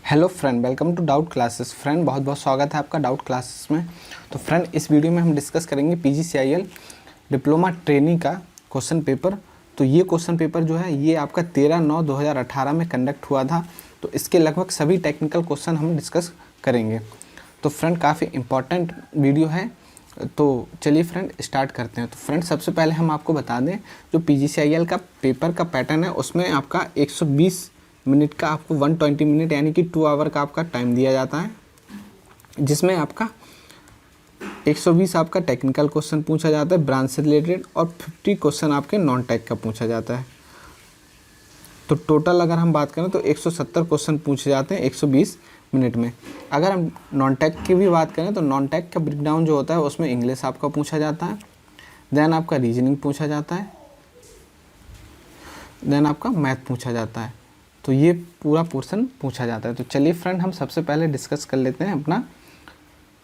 Hello friend, welcome to doubt classes. Friend, बहुत बहुत स्वागत है आपका डाउट क्लासेस में। तो फ्रेंड, इस वीडियो में हम डिस्कस करेंगे पीजीसीआईएल डिप्लोमा ट्रेनी का क्वेश्चन पेपर। तो ये क्वेश्चन पेपर जो है ये आपका 13/9/2018 में कंडक्ट हुआ था। तो इसके लगभग सभी टेक्निकल क्वेश्चन हम डिस्कस करेंगे। तो फ्रेंड, काफ़ी इम्पॉर्टेंट वीडियो है। तो चलिए फ्रेंड स्टार्ट करते हैं। तो फ्रेंड, सबसे पहले हम आपको बता दें जो पीजीसीआईएल का पेपर का पैटर्न है उसमें आपका 120 मिनट का आपको 120 मिनट यानी कि 2 आवर का आपका टाइम दिया जाता है, जिसमें आपका 120 आपका टेक्निकल क्वेश्चन पूछा जाता है ब्रांच से रिलेटेड और 50 क्वेश्चन आपके नॉन टेक का पूछा जाता है। तो टोटल अगर हम बात करें तो 170 क्वेश्चन पूछे जाते हैं 120 मिनट में। अगर हम नॉन टेक की भी बात करें तो नॉन टेक का ब्रेकडाउन जो होता है उसमें इंग्लिश आपका पूछा जाता है, देन आपका रीजनिंग पूछा जाता है, देन आपका मैथ पूछा जाता है। तो ये पूरा पोर्शन पूछा जाता है। तो चलिए फ्रेंड, हम सबसे पहले डिस्कस कर लेते हैं अपना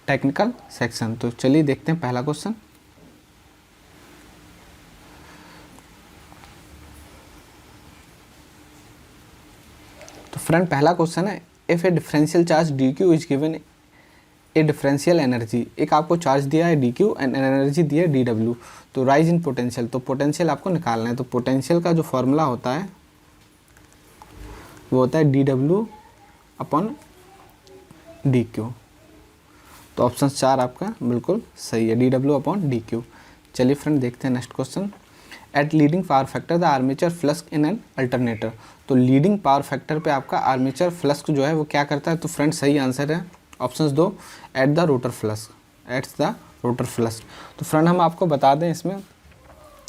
टेक्निकल सेक्शन। तो चलिए देखते हैं पहला क्वेश्चन। तो फ्रेंड, पहला क्वेश्चन है, if A differential charge d Q is given A differential energy. एक आपको चार्ज दिया है डी क्यू एंड एनर्जी दी है डी डब्ल्यू। तो राइज इन पोटेंशियल, तो पोटेंशियल आपको निकालना है। तो पोटेंशियल का जो फॉर्मूला होता है वो होता है डी डब्ल्यू अपॉन डी क्यू। तो ऑप्शन 4 आपका बिल्कुल सही है, डी डब्ल्यू अपॉन डी क्यू। चलिए फ्रेंड देखते हैं next question. At leading power factor the armature flux in an alternator. तो लीडिंग पावर फैक्टर पे आपका आर्मेचर फ्लक्स जो है वो क्या करता है? तो फ्रेंड सही आंसर है option 2, at the rotor flux, it's the rotor flux. तो फ्रेंड, हम आपको बता दें इसमें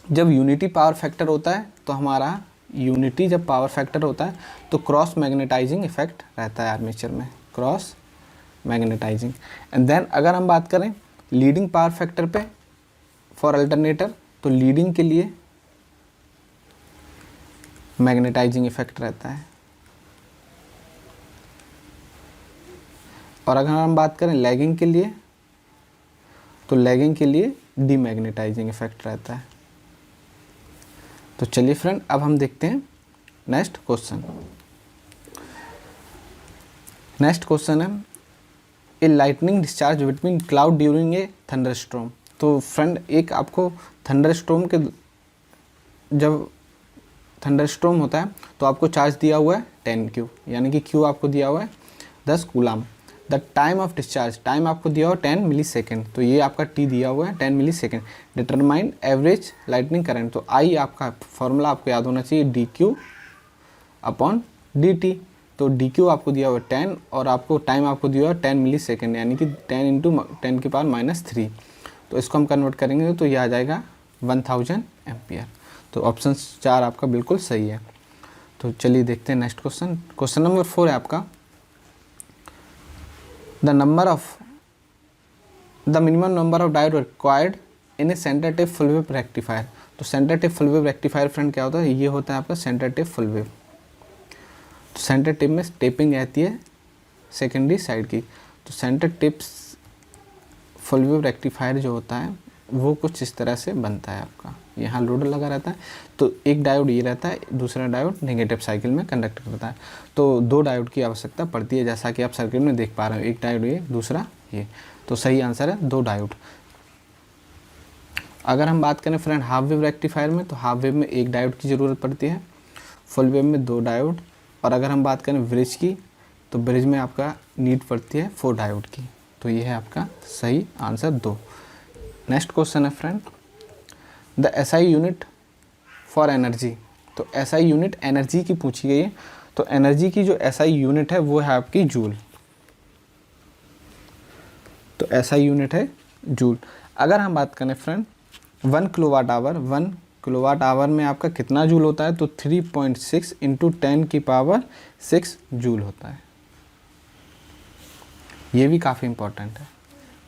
जब यूनिटी पावर फैक्टर होता है तो हमारा यूनिटी जब पावर फैक्टर होता है तो क्रॉस मैग्नेटाइजिंग इफेक्ट रहता है आर्मेचर में, क्रॉस मैग्नेटाइजिंग। एंड देन अगर हम बात करें लीडिंग पावर फैक्टर पे फॉर अल्टरनेटर, तो लीडिंग के लिए मैग्नेटाइजिंग इफेक्ट रहता है। और अगर हम बात करें लैगिंग के लिए, तो लैगिंग के लिए डीमैग्नेटाइजिंग इफेक्ट रहता है। तो चलिए फ्रेंड, अब हम देखते हैं नेक्स्ट क्वेश्चन। नेक्स्ट क्वेश्चन है, a lightning discharge between cloud during a thunderstorm. तो फ्रेंड, एक आपको थंडरस्टॉर्म के जब थंडरस्टॉर्म होता है तो आपको चार्ज दिया हुआ है 10 क्यू, यानी कि क्यू आपको दिया हुआ है 10 coulomb. The time of discharge, time आपको दिया हुआ 10 मिली सेकेंड। तो ये आपका टी दिया हुआ है 10 millisecond. Determine average lightning current, तो आई आपका फॉर्मूला आपको याद होना चाहिए d q upon D T. तो डी क्यू आपको दिया हुआ है 10 और आपको टाइम आपको दिया हुआ है 10 मिली सेकेंड, यानी कि 10 इंटू 10 की पावर -3। तो इसको हम कन्वर्ट करेंगे तो ये आ जाएगा 1000 एम्पियर। तो ऑप्शन 4 आपका बिल्कुल सही है। तो चलिए देखते हैं नेक्स्ट क्वेश्चन। क्वेश्चन नंबर 4 है आपका, the minimum number of diode required in a centre tap full wave rectifier. तो centre tap full wave rectifier friend क्या होता है? ये होता है आपका सेंटर टेप फुल वेव। तो सेंटर टेप में टेपिंग रहती है सेकेंडरी साइड की। तो centre tips full wave rectifier जो होता है वो कुछ इस तरह से बनता है आपका। यहाँ लोड लगा रहता है, तो एक डायोड ये रहता है, दूसरा डायोड नेगेटिव साइकिल में कंडक्ट करता है। तो 2 डायोड की आवश्यकता पड़ती है, जैसा कि आप सर्किट में देख पा रहे हो, एक डायोड ये, दूसरा ये। तो सही आंसर है 2 डायोड। अगर हम बात करें फ्रेंड हाफ वेव रेक्टिफायर में, तो हाफ वेव में 1 डायोड की ज़रूरत पड़ती है, फुल वेव में 2 डायोड। और अगर हम बात करें ब्रिज की, तो ब्रिज में आपका नीड पड़ती है 4 डायोड की। तो ये है आपका सही आंसर 2। नेक्स्ट क्वेश्चन है friend, the SI unit for energy. तो एसआई यूनिट एनर्जी की पूछी गई है। तो एनर्जी की जो एसआई यूनिट है वो है आपकी जूल। तो एसआई यूनिट है जूल। अगर हम बात करें फ्रेंड 1 किलोवाट आवर में आपका कितना जूल होता है? तो 3.6 इंटू 10 की पावर 6 जूल होता है। ये भी काफ़ी इंपॉर्टेंट है।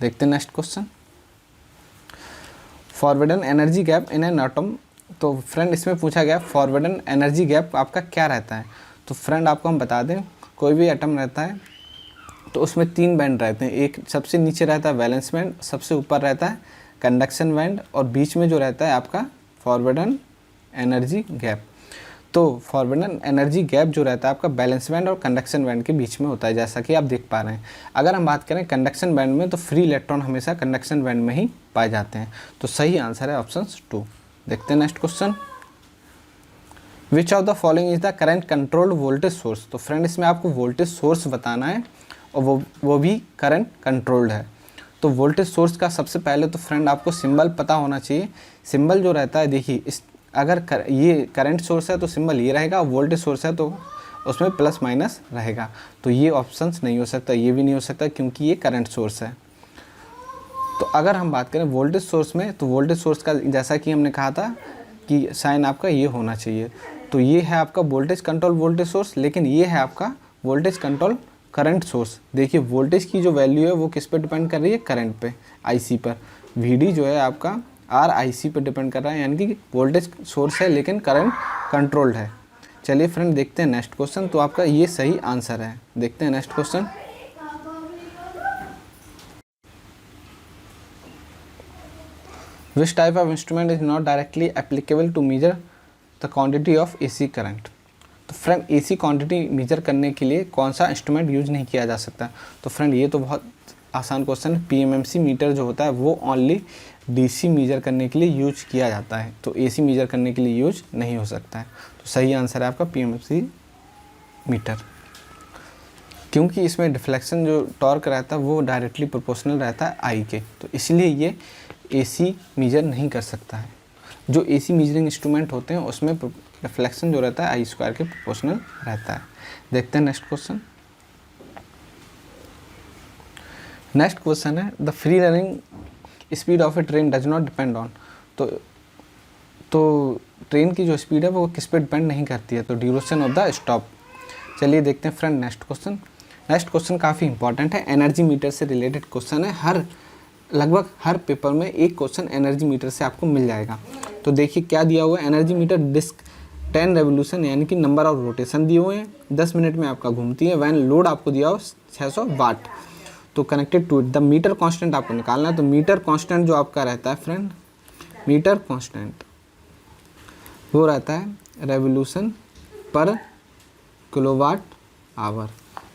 देखते हैं next question, forbidden energy gap in an atom. तो फ्रेंड, इसमें पूछा गया फॉरवर्डन एनर्जी गैप आपका क्या रहता है? तो फ्रेंड, आपको हम बता दें कोई भी एटम रहता है तो उसमें 3 बैंड रहते हैं। एक सबसे नीचे रहता है वैलेंस बैंड, सबसे ऊपर रहता है कंडक्शन बैंड और बीच में जो रहता है आपका फॉरवर्डन एनर्जी गैप। तो फॉरवर्डन एनर्जी गैप जो रहता है आपका बैलेंस बैंड और कंडक्शन बैंड के बीच में होता है, जैसा कि आप देख पा रहे हैं। अगर हम बात करें कंडक्शन बैंड में, तो फ्री इलेक्ट्रॉन हमेशा कंडक्शन बैंड में ही पाए जाते हैं। तो सही आंसर है ऑप्शन 2। देखते हैं next question. Which of the following is the current controlled voltage source. तो फ्रेंड इसमें आपको वोल्टेज सोर्स बताना है और वो भी करंट कंट्रोल्ड है। तो वोल्टेज सोर्स का सबसे पहले तो फ्रेंड आपको सिंबल पता होना चाहिए। सिंबल जो रहता है, देखिए इस अगर ये करंट सोर्स है तो सिंबल ये रहेगा, वोल्टेज सोर्स है तो उसमें प्लस माइनस रहेगा। तो ये ऑप्शंस नहीं हो सकता, ये भी नहीं हो सकता, क्योंकि ये करंट सोर्स है। तो अगर हम बात करें वोल्टेज सोर्स में, तो वोल्टेज सोर्स का जैसा कि हमने कहा था कि साइन आपका ये होना चाहिए। तो ये है आपका वोल्टेज कंट्रोल वोल्टेज सोर्स, लेकिन ये है आपका वोल्टेज कंट्रोल करंट सोर्स। देखिए वोल्टेज की जो वैल्यू है वो किस पे डिपेंड कर रही है, करंट पे, आईसी पर। वीडी जो है आपका आर आईसी पे डिपेंड कर रहा है, यानी कि वोल्टेज सोर्स है लेकिन करंट कंट्रोल्ड है। चलिए फ्रेंड देखते हैं नेक्स्ट क्वेश्चन। तो आपका ये सही आंसर है। देखते हैं next question. Which type of instrument is not directly applicable to measure the quantity of AC current. तो फ्रेंड एसी क्वांटिटी मेजर करने के लिए कौन सा इंस्ट्रूमेंट यूज नहीं किया जा सकता। तो फ्रेंड ये तो बहुत आसान क्वेश्चन है। पीएमएमसी मीटर जो होता है वो ओनली डीसी मेजर करने के लिए यूज किया जाता है, तो एसी मेजर करने के लिए यूज नहीं हो सकता है। तो सही आंसर है आपका पीएमएमसी मीटर, क्योंकि इसमें डिफ्लेक्शन जो टॉर्क रहता है वो डायरेक्टली प्रोपोर्शनल रहता है आई के, तो इसलिए ये एसी मेजर नहीं कर सकता है। जो एसी मेजरिंग इंस्ट्रूमेंट होते हैं उसमें रिफ्लेक्शन जो रहता है आई स्क्वायर के प्रोपोर्शनल रहता है। देखते हैं नेक्स्ट क्वेश्चन। नेक्स्ट क्वेश्चन है the free running speed of A train does not depend on. तो ट्रेन की जो स्पीड है वो किस पे डिपेंड नहीं करती है, तो ड्यूरेशन ऑफ द स्टॉप। चलिए देखते हैं friend next question. Next question काफ़ी इंपॉर्टेंट है, एनर्जी मीटर से रिलेटेड क्वेश्चन है। लगभग हर पेपर में एक क्वेश्चन एनर्जी मीटर से आपको मिल जाएगा। तो देखिए क्या दिया हुआ है, एनर्जी मीटर डिस्क 10 रेवोल्यूशन यानी कि नंबर ऑफ रोटेशन दिए हुए हैं, 10 मिनट में आपका घूमती है। वैन लोड आपको दिया हो 600 वाट। तो connected to it the meter constant आपको निकालना है। तो मीटर कांस्टेंट जो आपका रहता है फ्रेंड, मीटर कांस्टेंट वो रहता है रेवोल्यूशन पर किलोवाट आवर।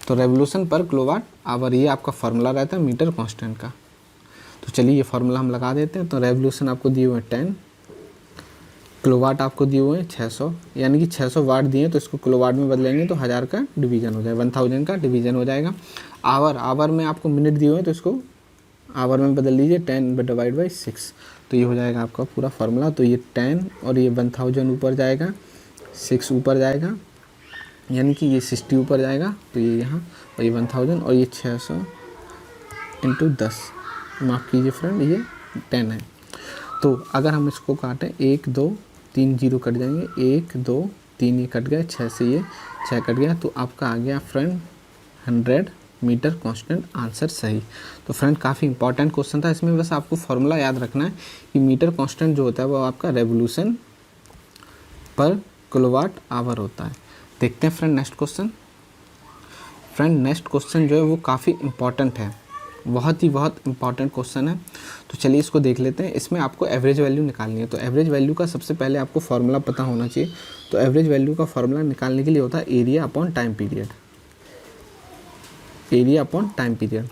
तो रेवोल्यूशन पर किलोवाट आवर ये आपका फार्मूला रहता है मीटर कांस्टेंट का। तो चलिए ये फार्मूला हम लगा देते हैं। तो रेवोल्यूशन आपको दिए हुए हैं 10, किलोवाट आपको दिए हुए हैं 600, यानी कि 600 वाट दिए तो इसको किलोवाट में बदलेंगे तो 1000 का डिवीजन हो जाएगा, 1000 का डिवीजन हो जाएगा। आवर में आपको मिनट दिए हुए हैं तो इसको आवर में बदल लीजिए, 10/6। तो ये हो जाएगा आपका पूरा फार्मूला। तो ये 10 और ये 1000 ऊपर जाएगा, 6 ऊपर जाएगा, यानी कि ये 60 ऊपर जाएगा। तो ये यहाँ और ये 1000 और ये 600 इंटू 10, माफ़ कीजिए फ्रेंड ये 10 है। तो अगर हम इसको काटें 1 2 3 जीरो कट जाएंगे, 1 2 3 ये कट गए, 6 से ये 6 कट गया। तो आपका आ गया फ्रेंड 100 मीटर कांस्टेंट, आंसर सही। तो फ्रेंड काफ़ी इंपॉर्टेंट क्वेश्चन था। इसमें बस आपको फार्मूला याद रखना है कि मीटर कांस्टेंट जो होता है वो आपका रेवोल्यूशन पर किलोवाट आवर होता है। देखते हैं friend next question. Friend next question जो है वो काफ़ी इंपॉर्टेंट है, बहुत इंपॉर्टेंट क्वेश्चन है। तो चलिए इसको देख लेते हैं। इसमें आपको एवरेज वैल्यू निकालनी है। तो एवरेज वैल्यू का सबसे पहले आपको फार्मूला पता होना चाहिए। तो एवरेज वैल्यू का फार्मूला निकालने के लिए होता है area upon time period, area upon time period.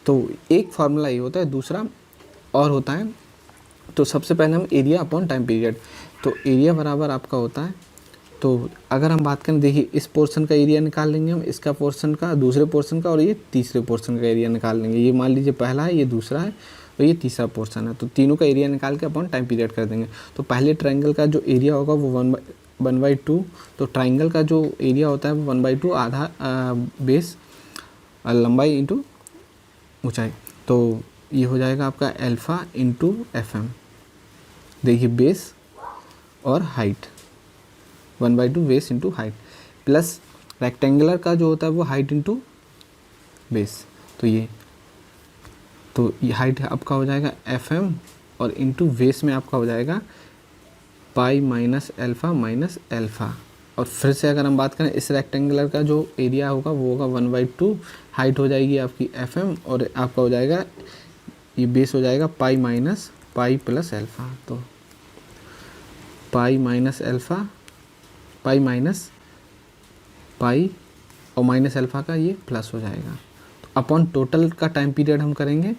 तो एक फार्मूला ये होता है, दूसरा और होता है। तो सबसे पहले हम एरिया अपॉन टाइम पीरियड, तो एरिया बराबर आपका होता है। तो अगर हम बात करें, देखिए इस पोर्शन का एरिया निकाल लेंगे हम, इसका पोर्शन का, दूसरे पोर्शन का, और ये तीसरे पोर्शन का एरिया निकाल लेंगे। ये मान लीजिए पहला है, ये दूसरा है और ये तीसरा पोर्शन है। तो तीनों का एरिया निकाल के अपॉन टाइम पीरियड कर देंगे। तो पहले ट्रायंगल का जो एरिया होगा वो 1/2। तो ट्रायंगल का जो एरिया होता है वो 1/2 आधा बेस लंबाई इंटू ऊंचाई। तो ये हो जाएगा आपका अल्फ़ा इंटू FM। देखिए बेस और height, 1/2 base into height, plus rectangular का जो होता है वो हाइट इंटू बेस। तो ये हाइट आपका हो जाएगा FM और इंटू बेस में आपका हो जाएगा पाई माइनस अल्फ़ा। और फिर से अगर हम बात करें इस रेक्टेंगुलर का जो एरिया होगा वो होगा 1/2, हाइट हो जाएगी आपकी FM और आपका हो जाएगा ये बेस हो जाएगा pi minus pi plus alpha. तो pi minus alpha pi minus pi और माइनस अल्फ़ा का ये प्लस हो जाएगा। तो अपॉन टोटल का टाइम पीरियड हम करेंगे,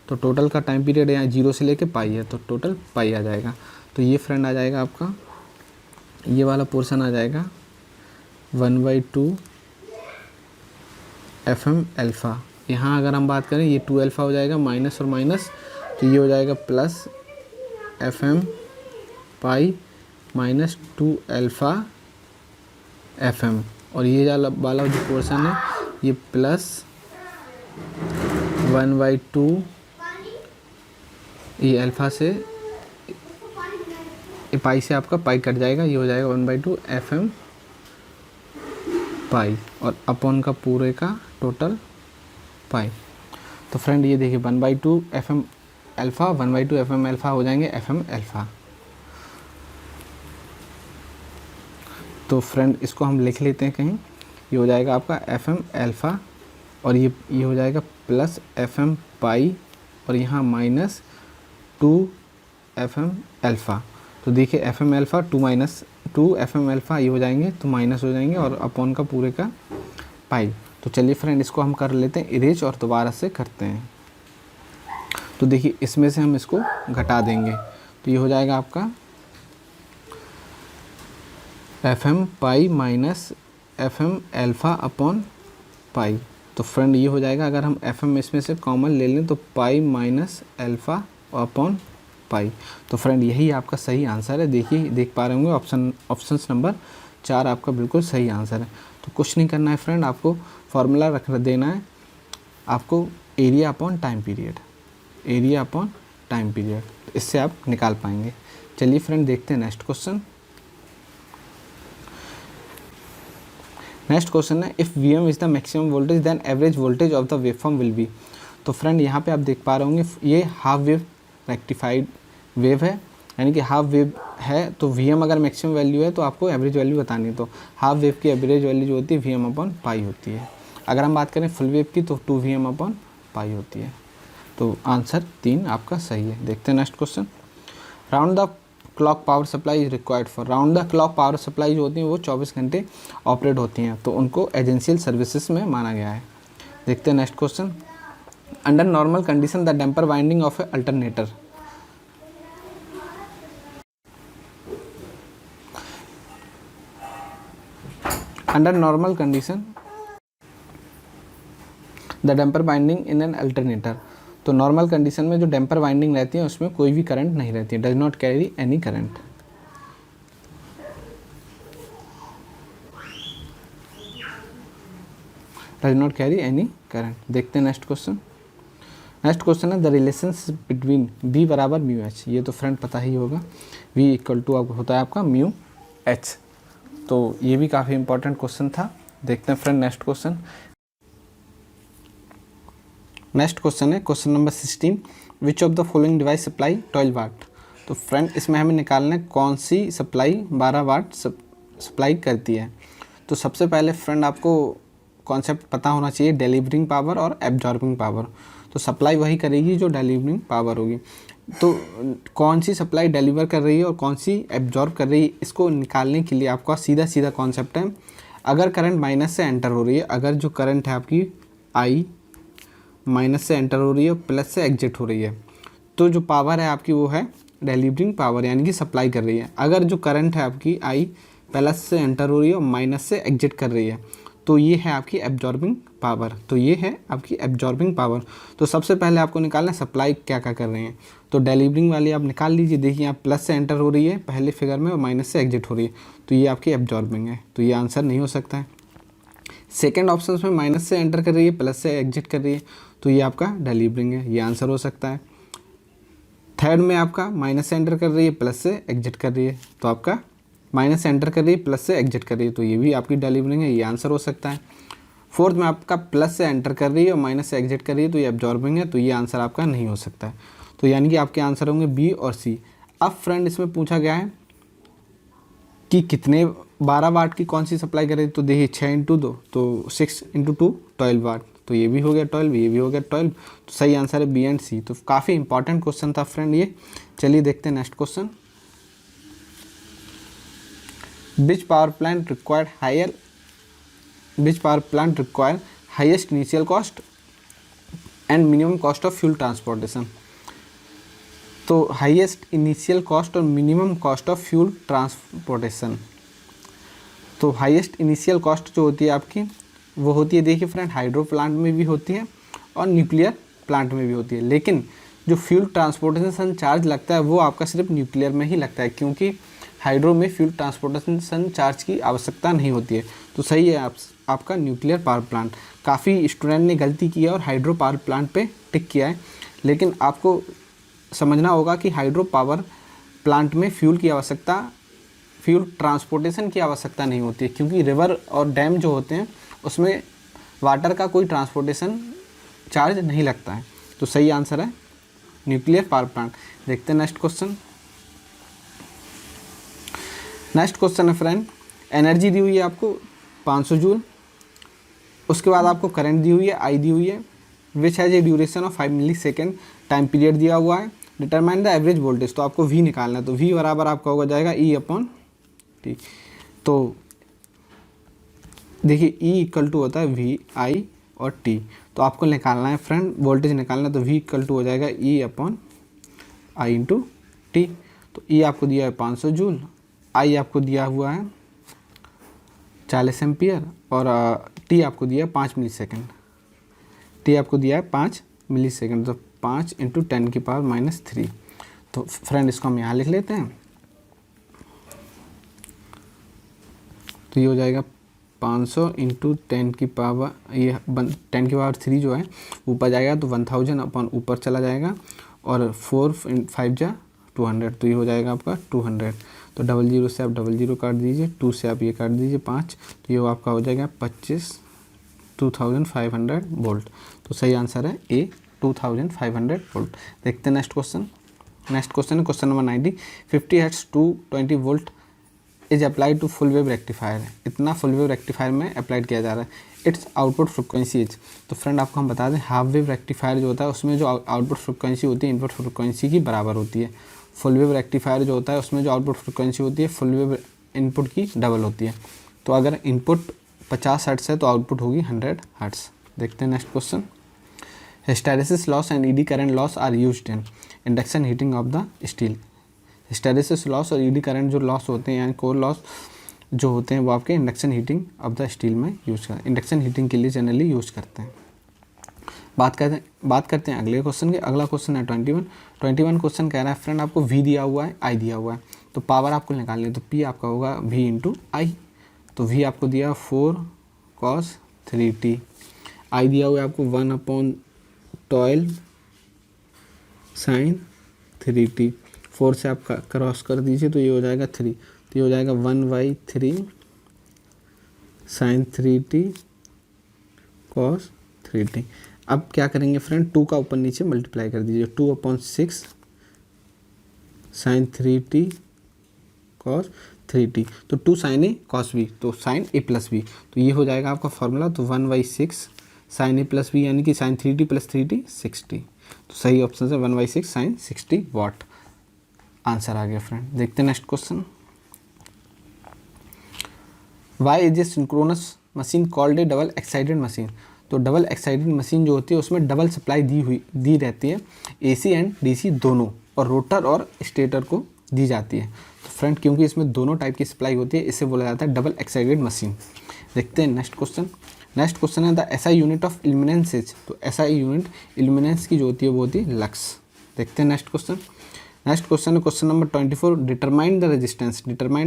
तो टोटल का टाइम पीरियड यहाँ 0 से लेके पाई है, तो टोटल पाई आ जाएगा। तो ये फ्रेंड आ जाएगा आपका, ये वाला पोर्शन आ जाएगा 1/2 FM अल्फ़ा। यहाँ अगर हम बात करें ये 2 अल्फ़ा हो जाएगा, माइनस और माइनस, तो ये हो जाएगा plus FM pi minus 2 alpha FM। और ये वाला जो पोर्शन है ये प्लस 1/2, ये अल्फ़ा से ये पाई से आपका पाई कट जाएगा, ये हो जाएगा 1/2 FM पाई और अपॉन का पूरे का टोटल पाई। तो फ्रेंड ये देखिए 1/2 FM अल्फ़ा 1/2 FM अल्फ़ा हो जाएंगे FM अल्फ़ा। तो फ्रेंड इसको हम लिख लेते हैं कहीं, ये हो जाएगा आपका FM अल्फ़ा और ये हो जाएगा प्लस FM पाई और यहाँ माइनस 2 FM अल्फ़ा। तो देखिए FM अल्फ़ा 2 FM अल्फ़ा ये हो जाएंगे, तो माइनस हो जाएंगे और अपॉन का पूरे का पाई। तो चलिए फ्रेंड इसको हम कर लेते हैं इरेज और दोबारा से करते हैं। तो देखिए इसमें से हम इसको घटा देंगे, तो ये हो जाएगा आपका FM pi minus FM alpha upon pi. तो फ्रेंड ये हो जाएगा, अगर हम FM इसमें से कॉमन ले लें तो pi minus alpha upon pi. तो फ्रेंड यही आपका सही आंसर है। देखिए देख पा रहे होंगे ऑप्शंस नंबर 4 आपका बिल्कुल सही आंसर है। तो कुछ नहीं करना है फ्रेंड, आपको फार्मूला रख देना है, आपको area upon time period, area upon time period, तो इससे आप निकाल पाएंगे। चलिए फ्रेंड देखते हैं नेक्स्ट क्वेश्चन। नेक्स्ट क्वेश्चन है if Vm is the maximum voltage then average voltage of the waveform will be. तो फ्रेंड यहाँ पे आप देख पा रहे होंगे ये हाफ वेव रेक्टिफाइड वेव है, यानी कि हाफ वेव है, तो Vm अगर मैक्सिमम वैल्यू है तो आपको एवरेज वैल्यू बतानी है। तो हाफ वेव की एवरेज वैल्यू जो होती है Vm अपॉन पाई होती है। अगर हम बात करें फुल वेव की तो 2Vm अपॉन पाई होती है। तो आंसर 3 आपका सही है। देखते हैं next question. Round the clock power supply is required for. Round the clock power supply जो होती हैं वो 24 घंटे ऑपरेट होती हैं, तो उनको एजेंशियल सर्विसेज में माना गया है। देखते हैं next question. Under normal condition the damper winding of a alternator. Under normal condition the damper winding in an alternator. तो नॉर्मल कंडीशन में जो डैम्पर वाइंडिंग रहती है उसमें कोई भी करंट नहीं रहती है, does not carry any current. Does not carry any current. देखते हैं नेक्स्ट क्वेश्चन। नेक्स्ट क्वेश्चन है द रिलेशंस बिटवीन B बराबर म्यू एच। ये तो फ्रेंड पता ही होगा, V इक्वल टू होता है आपका म्यू एच। तो ये भी काफ़ी इंपॉर्टेंट क्वेश्चन था। देखते हैं friend next question. Next question है question number 16, which of the following device supply 12 watt. तो फ्रेंड इसमें हमें निकालना है कौन सी सप्लाई 12 वाट सप्लाई करती है। तो सबसे पहले फ्रेंड आपको कॉन्सेप्ट पता होना चाहिए डिलीवरिंग पावर और एब्जॉर्बिंग पावर। तो सप्लाई वही करेगी जो डिलीवरिंग पावर होगी। तो कौन सी सप्लाई डिलीवर कर रही है और कौन सी एब्जॉर्ब कर रही है, इसको निकालने के लिए आपका सीधा कॉन्सेप्ट है, अगर करंट माइनस से एंटर हो रही है, अगर जो करंट है आपकी I माइनस से एंटर हो रही है प्लस से एग्जिट हो रही है, तो जो पावर है आपकी वो है डिलीवरिंग पावर, यानी कि सप्लाई कर रही है। अगर जो करंट है आपकी I प्लस से एंटर हो रही है और माइनस से एग्जिट कर रही है, तो ये है आपकी एब्जॉर्बिंग पावर। तो ये है आपकी एब्जॉर्बिंग पावर। तो सबसे पहले आपको निकालना है सप्लाई क्या क्या कर रहे हैं। तो डिलीवरिंग वाली आप निकाल लीजिए। देखिए यहाँ प्लस से एंटर हो रही है पहले फिगर में और माइनस से एग्जिट हो रही है, तो ये आपकी एब्जॉर्बिंग है। तो ये आंसर नहीं हो सकता है। सेकेंड ऑप्शन में माइनस से एंटर कर रही है प्लस से एग्जिट कर रही है, तो ये आपका डिलीवरिंग है, ये आंसर हो सकता है। थर्ड में आपका माइनस से एंटर कर रही है प्लस से एग्जिट कर रही है, तो आपका माइनस से एंटर कर रही है प्लस से एग्जिट कर रही है, तो ये भी आपकी डिलीवरिंग है, ये आंसर हो सकता है। फोर्थ में आपका प्लस से एंटर कर रही है और माइनस से एग्जिट कर रही है, तो ये एब्जॉर्बिंग है, तो ये आंसर आपका नहीं हो सकता है। तो यानी कि आपके आंसर होंगे बी और सी। अब फ्रेंड इसमें पूछा गया है कि कितने 12 वाट की कौन सी सप्लाई करे, तो देखिए 6 × 2 तो 6 × 2 12 वाट, तो ये भी हो गया 12, ये भी हो गया 12। तो सही आंसर है बी एंड सी। तो काफ़ी इंपॉर्टेंट क्वेश्चन था फ्रेंड ये। चलिए देखते हैं next question. Which power plant require highest initial cost and minimum cost of fuel transportation. तो हाईएस्ट इनिशियल कॉस्ट और minimum cost of fuel transportation. तो हाईएस्ट इनिशियल कॉस्ट जो होती है आपकी वो होती है, देखिए फ्रेंड, हाइड्रो प्लांट में भी होती है और न्यूक्लियर प्लांट में भी होती है, लेकिन जो फ्यूल ट्रांसपोर्टेशन चार्ज लगता है वो आपका सिर्फ न्यूक्लियर में ही लगता है, क्योंकि हाइड्रो में फ्यूल ट्रांसपोर्टेशन चार्ज की आवश्यकता नहीं होती है। तो सही है आपका न्यूक्लियर पावर प्लांट। काफ़ी स्टूडेंट ने गलती की है और हाइड्रो पावर प्लांट पे टिक किया है, लेकिन आपको समझना होगा कि हाइड्रो पावर प्लांट में फ्यूल ट्रांसपोर्टेशन की आवश्यकता नहीं होती है, क्योंकि रिवर और डैम जो होते हैं उसमें वाटर का कोई ट्रांसपोर्टेशन चार्ज नहीं लगता है। तो सही आंसर है न्यूक्लियर पावर प्लांट। देखते हैं नेक्स्ट क्वेश्चन। नेक्स्ट क्वेश्चन है फ्रेंड, एनर्जी दी हुई है आपको 500 जूल, उसके बाद आपको करंट दी हुई है, आई दी हुई है, which has a duration of 5 millisecond, time period दिया हुआ है, डिटरमाइन द एवरेज वोल्टेज। तो आपको वी निकालना है, तो वी बराबर आपका होगा जाएगा ई अपॉन टी। तो देखिए ई इक्वल टू होता है वी आई और टी, तो आपको निकालना है फ्रेंड वोल्टेज निकालना है, तो वी इक्वल टू हो जाएगा ई अपॉन आई इंटू टी। तो ई आपको दिया है 500 जूल, आई आपको दिया हुआ है 40 एम्पियर और टी आपको दिया है 5 मिली सेकेंड। टी आपको दिया है 5 मिली सेकेंड, तो 5 इंटू 10 की पावर -3। तो फ्रेंड इसको हम यहाँ लिख लेते हैं, तो ये हो जाएगा 500 इंटू 10 की पावर, ये 10 की पावर 3 जो है ऊपर जाएगा तो 1000 अपॉन ऊपर चला जाएगा और 4 5 जा 200, तो ये हो जाएगा आपका 200। तो 00 से आप 00 काट दीजिए, 2 से आप ये काट दीजिए 5, तो ये आपका हो जाएगा 2500 वोल्ट। तो सही आंसर है ए 2500 वोल्ट। देखते हैं नेक्स्ट क्वेश्चन। नेक्स्ट क्वेश्चन है question number 90। 50 hertz 220 volt is applied to full wave rectifier. इतना फुल वेव रेक्टिफायर में अप्लाइड किया जा रहा है। इट्स आउटपुट फ्रिक्वेंसी इज, तो फ्रेंड आपको हम बता दें हाफ वेव रेक्टिफायर जो होता है उसमें जो आउटपुट फ्रिक्वेंसी होती है इनपुट फ्रिक्वेंसी की बराबर होती है। फुल वेव रेक्टिफायर जो होता है उसमें जो आउटपुट फ्रिक्वेंसी होती है फुल वेव इनपुट की डबल होती है। तो अगर इनपुट 50 हर्ट्स है तो आउटपुट होगी 100 हर्ट्स। देखते हैं next question. Hysteresis loss and eddy current loss are used in induction heating of the steel. Hysteresis loss और ईडी करंट जो लॉस होते हैं यानी कोर लॉस जो होते हैं वो आपके induction heating of the steel में यूज करते हैं, इंडक्शन हीटिंग के लिए जनरली यूज करते हैं। बात करते हैं अगले क्वेश्चन के। अगला क्वेश्चन है 21 क्वेश्चन कह रहा है फ्रेंड आपको वी दिया हुआ है, आई दिया हुआ है, तो पावर आपको निकालनी है, तो पी आपका होगा वी इंटू आई। तो वी आपको दिया 4 cos 3t, आई दिया हुआ है आपको 1/12 sin 3t। 4 से आप क्रॉस कर दीजिए तो ये हो जाएगा 3, तो ये हो जाएगा 1/3 sin 3t cos 3t। अब क्या करेंगे फ्रेंड, 2 का ऊपर नीचे मल्टीप्लाई कर दीजिए, 2/6 sin 3t cos 3t, तो 2 sin a cos b, तो sin a प्लस b, तो ये हो जाएगा आपका फॉर्मूला। तो 1/6 sin a प्लस b यानी कि sin 3t प्लस 3t 60। तो सही ऑप्शन है 1/6 sin 60 वाट। आंसर आ गया फ्रेंड। देखते हैं next question. Why is a synchronous machine called a double excited machine. तो डबल एक्साइटेड मशीन जो होती है उसमें डबल सप्लाई दी रहती है, एसी एंड डीसी दोनों, और रोटर और स्टेटर को दी जाती है। तो फ्रेंड क्योंकि इसमें दोनों टाइप की सप्लाई होती है इसे बोला जाता है डबल एक्साइटेड मशीन। देखते हैं नेक्स्ट क्वेश्चन। नेक्स्ट क्वेश्चन है the SI unit of illuminance is. तो एसआई यूनिट इल्यूमिनेंस की जो होती है वो होती है लक्स। देखते हैं नेक्स्ट क्वेश्चन। नेक्स्ट क्वेश्चन है question number 24। Determine the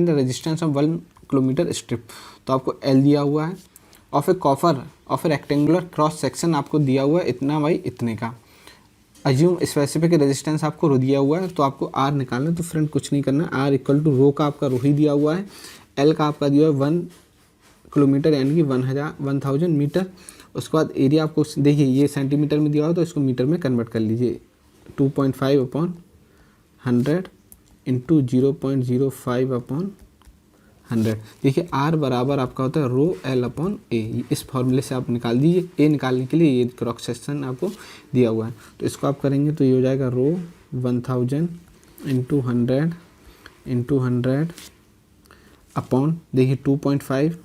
resistance of 1 kilometre strip. तो आपको एल दिया हुआ है, of A copper of A rectangular cross section आपको दिया हुआ है इतना बाई इतने का। अज्यूम स्पेसिफिक रेजिस्टेंस आपको रो दिया हुआ है, तो आपको आर निकालना है। तो फ्रेंड कुछ नहीं करना, आर इक्वल टू रो का आपका रो ही दिया हुआ है, एल का आपका दिया हुआ है 1 किलोमीटर यानी कि 1000 मीटर। उसके बाद एरिया आपको देखिए ये सेंटीमीटर में दिया हुआ तो इसको मीटर में कन्वर्ट कर लीजिए, 2.5/100 इंटू 0.05/100। देखिए आर बराबर आपका होता है रो एल अपॉन ए। इस फॉर्मूले से आप निकाल दीजिए, ए निकालने के लिए ये क्रॉस सेक्शन आपको दिया हुआ है, तो इसको आप करेंगे तो ये हो जाएगा रो 1000 इंटू 100 अपॉन देखिए 2.5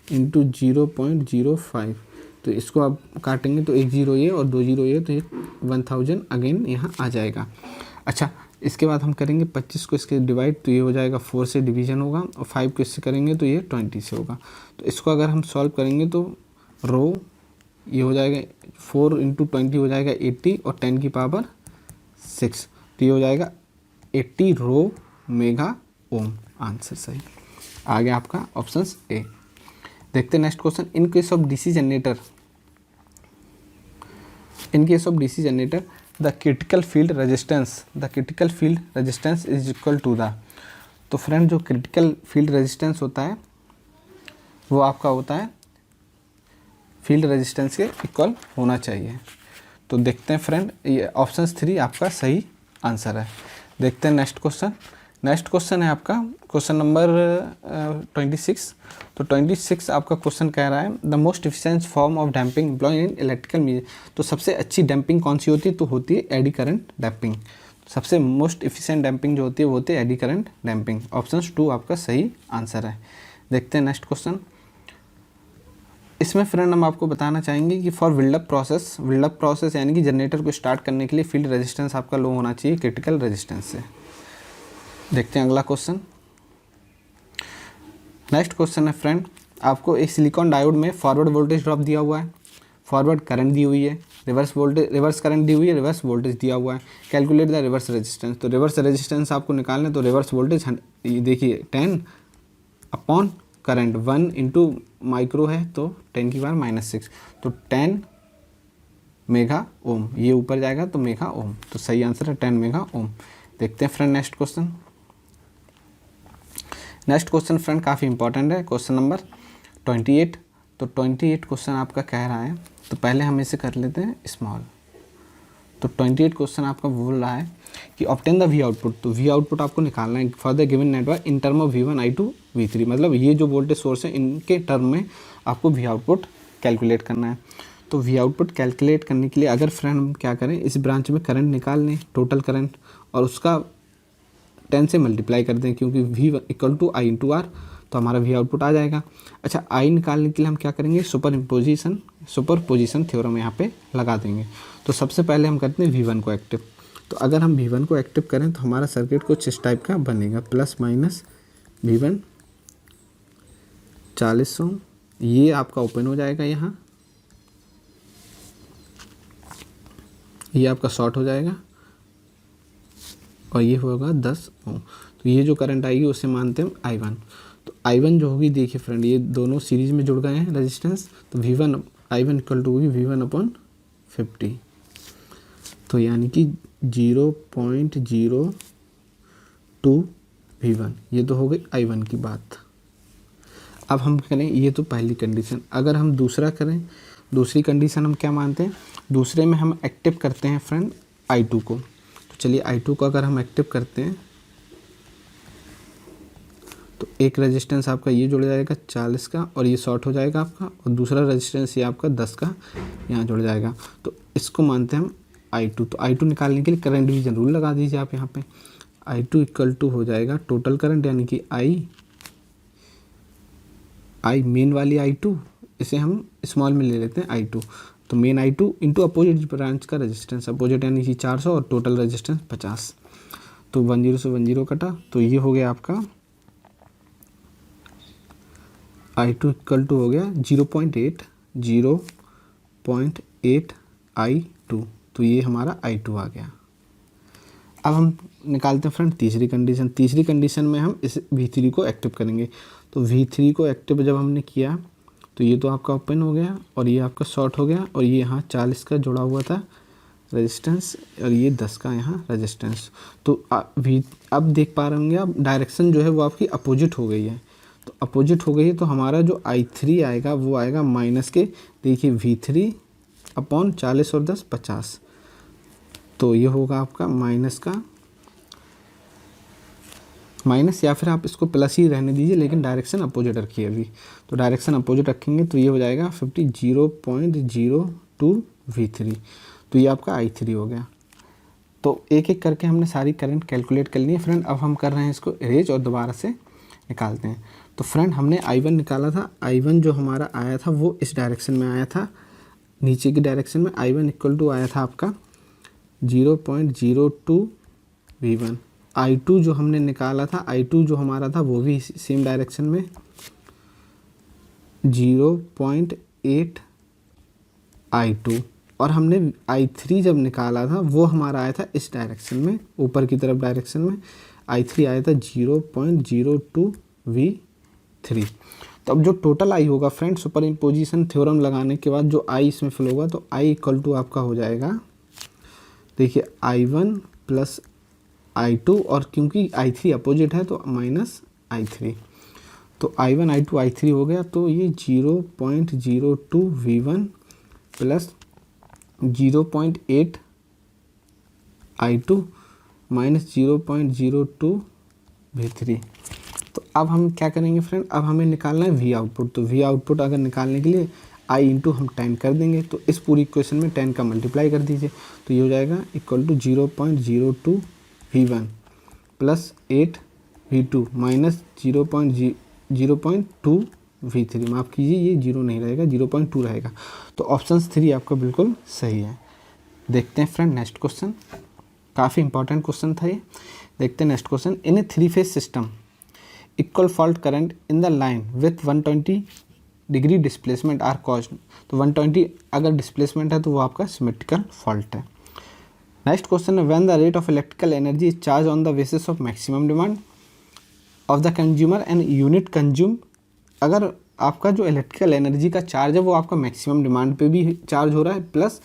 इंटू 0.05, तो इसको आप काटेंगे तो 1 0 ये और 2 0 ये, तो ये 1000 अगेन यहाँ आ जाएगा। अच्छा, इसके बाद हम करेंगे 25 को इसके डिवाइड, तो ये हो जाएगा 4 से डिवीजन होगा, और 5 को इससे करेंगे तो ये 20 से होगा। तो इसको अगर हम सॉल्व करेंगे तो रो ये हो जाएगा 4 इंटू 20 हो जाएगा 80 और 10 की पावर 6, तो ये हो जाएगा 80 रो मेगा ओम। आंसर सही आ गया आपका ऑप्शन ए। देखते हैं next question. In case of DC generator, the critical field resistance is equal to the, तो फ्रेंड जो क्रिटिकल फील्ड रेजिस्टेंस होता है वो आपका होता है फील्ड रेजिस्टेंस के इक्वल होना चाहिए। तो देखते हैं फ्रेंड, ये ऑप्शन 3 आपका सही आंसर है। देखते हैं नेक्स्ट क्वेश्चन है आपका क्वेश्चन नंबर 26। तो 26 आपका क्वेश्चन कह रहा है the most efficient form of damping employed in electrical medium, तो सबसे अच्छी डैम्पिंग कौन सी होती है, तो होती है एडी करंट डैम्पिंग। सबसे मोस्ट एफिशिएंट डैम्पिंग जो होती है वो होती है एडी करंट डैम्पिंग। ऑप्शन 2 आपका सही आंसर है। देखते हैं नेक्स्ट क्वेश्चन। इसमें फ्रेंड हम आपको बताना चाहेंगे कि फॉर बिल्डअप प्रोसेस यानी कि जनरेटर को स्टार्ट करने के लिए फील्ड रेजिस्टेंस आपका लो होना चाहिए क्रिटिकल रेजिस्टेंस से। देखते हैं अगला क्वेश्चन। नेक्स्ट क्वेश्चन है फ्रेंड, आपको एक सिलिकॉन डायोड में फॉरवर्ड वोल्टेज ड्रॉप दिया हुआ है, फॉरवर्ड करंट दी हुई है, रिवर्स करंट दी हुई है, रिवर्स वोल्टेज दिया हुआ है। कैलकुलेट द रिवर्स रेजिस्टेंस, तो रिवर्स रेजिस्टेंस आपको निकालना है, तो रिवर्स वोल्टेज देखिए 10 अपॉन करंट 1 इंटू माइक्रो है तो 10 की पावर -6, तो 10 मेगा ओम, ये ऊपर जाएगा तो मेगा ओम, तो सही आंसर है 10 मेगा ओम। देखते हैं फ्रेंड नेक्स्ट क्वेश्चन फ्रेंड काफ़ी इंपॉर्टेंट है, क्वेश्चन नंबर 28। तो 28 क्वेश्चन आपका कह रहा है, तो पहले हम इसे कर लेते हैं स्मॉल। तो 28 क्वेश्चन आपका बोल रहा है कि ऑब्टेन द वी आउटपुट, तो वी आउटपुट आपको निकालना है for the given network in term of V1 I2 V3, मतलब ये जो वोल्टेज सोर्स है इनके टर्म में आपको वी आउटपुट कैलकुलेट करना है। तो वी आउटपुट कैलकुलेट करने के लिए अगर फ्रेंड हम क्या करें, इस ब्रांच में करंट निकाल लें टोटल करंट और उसका 10 से मल्टीप्लाई कर दें, क्योंकि V equal to I into R, तो हमारा वी आउटपुट आ जाएगा। अच्छा, I निकालने के लिए हम क्या करेंगे, सुपरपोजिशन थ्योरम यहाँ पे लगा देंगे। तो सबसे पहले हम करते हैं V1 को एक्टिव, तो अगर हम V1 को एक्टिव करें तो हमारा सर्किट कुछ इस टाइप का बनेगा, प्लस माइनस V1 4000, ये आपका ओपन हो जाएगा यहाँ, ये आपका शॉर्ट हो जाएगा और ये होगा 10 ओम। तो ये जो करंट आएगी उसे मानते हैं I1। तो I1 जो होगी देखिए फ्रेंड, ये दोनों सीरीज में जुड़ गए हैं रेजिस्टेंस, तो I1 इक्वल टू होगी V1 अपॉन 50, तो यानी कि 0.02 V1, ये तो हो गई I1 की बात। अब हम करें, ये तो पहली कंडीशन। अगर हम दूसरा करें, दूसरी कंडीशन हम क्या मानते हैं, दूसरे में हम एक्टिव करते हैं फ्रेंड I2 को। तो चलिए I2 को अगर हम एक्टिव करते हैं तो एक रेजिस्टेंस आपका ये जुड़ जाएगा 40 का और ये शॉर्ट हो जाएगा आपका, और दूसरा रेजिस्टेंस ये आपका 10 का यहाँ जुड़ जाएगा। तो इसको मानते हैं हम I2। तो I2 निकालने के लिए करंट भी जरूर लगा दीजिए आप यहाँ पे। I2 इक्वल टू हो जाएगा टोटल करंट, यानी कि I मेन वाली I2, इसे हम स्मॉल में ले लेते हैं I2। तो main I2 into opposite branch का रेजिस्टेंस, अपोजिट यानी कि 400 और टोटल रेजिस्टेंस 50, तो 10 से 10 कटा, तो ये हो गया आपका I2 इक्वल टू हो गया 0.8 I2, तो ये हमारा I2 आ गया। अब हम निकालते हैं फ्रेंड तीसरी कंडीशन में हम इस V3 को एक्टिव करेंगे। तो V3 को एक्टिव जब हमने किया तो ये तो आपका ओपन हो गया और ये आपका शॉर्ट हो गया, और ये यहाँ 40 का जुड़ा हुआ था रेजिस्टेंस और ये 10 का यहाँ रेजिस्टेंस। तो अब देख पा रहे होंगे आप, डायरेक्शन जो है वो आपकी अपोजिट हो गई है। तो अपोजिट हो गई है, तो हमारा जो I3 आएगा वो आएगा माइनस के, देखिए V3 अपॉन 40 और 10 50, तो ये होगा आपका माइनस का माइनस, या फिर आप इसको प्लस ही रहने दीजिए, लेकिन डायरेक्शन अपोजिट रखिए अभी। तो डायरेक्शन अपोजिट रखेंगे तो ये हो जाएगा 0.02 V3, तो ये आपका I3 हो गया। तो एक एक करके हमने सारी करंट कैलकुलेट कर ली है फ्रेंड। अब हम कर रहे हैं इसको इरेज और दोबारा से निकालते हैं। तो फ्रेंड हमने I1 निकाला था, I1 जो हमारा आया था वो इस डायरेक्शन में आया था, नीचे की डायरेक्शन में। I1 इक्वल टू आया था आपका 0.02 V1। I2 जो हमने निकाला था, I2 जो हमारा था वो भी सेम डायरेक्शन में 0.8 I2। और हमने I3 जब निकाला था वो हमारा आया था इस डायरेक्शन में, ऊपर की तरफ डायरेक्शन में। I3 आया था 0.02 V3। तो अब जो टोटल I होगा फ्रेंड, सुपर इम्पोजिशन थ्योरम लगाने के बाद जो I इसमें फिल होगा, तो I इक्वल टू आपका हो जाएगा, देखिए I1 प्लस I2, और क्योंकि I3 अपोजिट है तो माइनस I3। तो I1 I2 I3 हो गया, तो ये 0.02 V1 plus 0.8 I2 minus 0.02 V3। तो अब हम क्या करेंगे फ्रेंड, अब हमें निकालना है V आउटपुट। तो V आउटपुट अगर निकालने के लिए I इंटू हम 10 कर देंगे, तो इस पूरी इक्वेशन में 10 का मल्टीप्लाई कर दीजिए, तो ये हो जाएगा equal to 0.02 V1 plus 8 V2 minus 0.2 V3। माफ़ कीजिए, ये 0 नहीं रहेगा, 0.2 रहेगा। तो ऑप्शन 3 आपका बिल्कुल सही है। देखते हैं फ्रेंड नेक्स्ट क्वेश्चन, काफ़ी इंपॉर्टेंट क्वेश्चन था ये। देखते हैं next question. In a 3 phase system, equal fault current in the line with 120 degree displacement are caused. तो 120 अगर डिस्प्लेसमेंट है तो वो आपका सिमेट्रिकल फॉल्ट है। नेक्स्ट क्वेश्चन है, when the rate of electrical energy is charge on the basis of maximum demand of the consumer and unit consume. अगर आपका जो इलेक्ट्रिकल एनर्जी का चार्ज है वो आपका मैक्सिमम डिमांड पे भी चार्ज हो रहा है, प्लस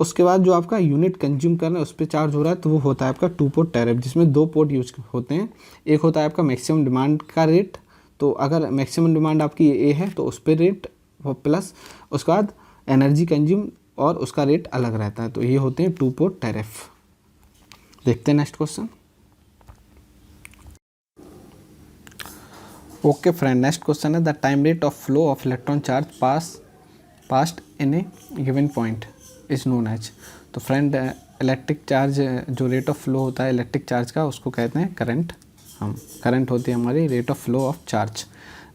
उसके बाद जो आपका यूनिट कंज्यूम कर रहा है उस पर चार्ज हो रहा है, तो वो होता है आपका 2 पोर्ट टैरिफ, जिसमें 2 पोर्ट यूज होते हैं। एक होता है आपका मैक्सिमम डिमांड का रेट, तो अगर मैक्सिमम डिमांड आपकी ए है तो उस पर रेट, प्लस उसके बाद एनर्जी कंज्यूम और उसका रेट अलग रहता है। तो ये होते हैं 2 पोर्ट टैरिफ। देखते हैं next question. Okay friend, next question है, the time rate of flow of electron charge past in a given point is known as. तो फ्रेंड इलेक्ट्रिक चार्ज जो रेट ऑफ फ्लो होता है इलेक्ट्रिक चार्ज का, उसको कहते हैं करंट। हम करंट होती है हमारी rate of flow of charge.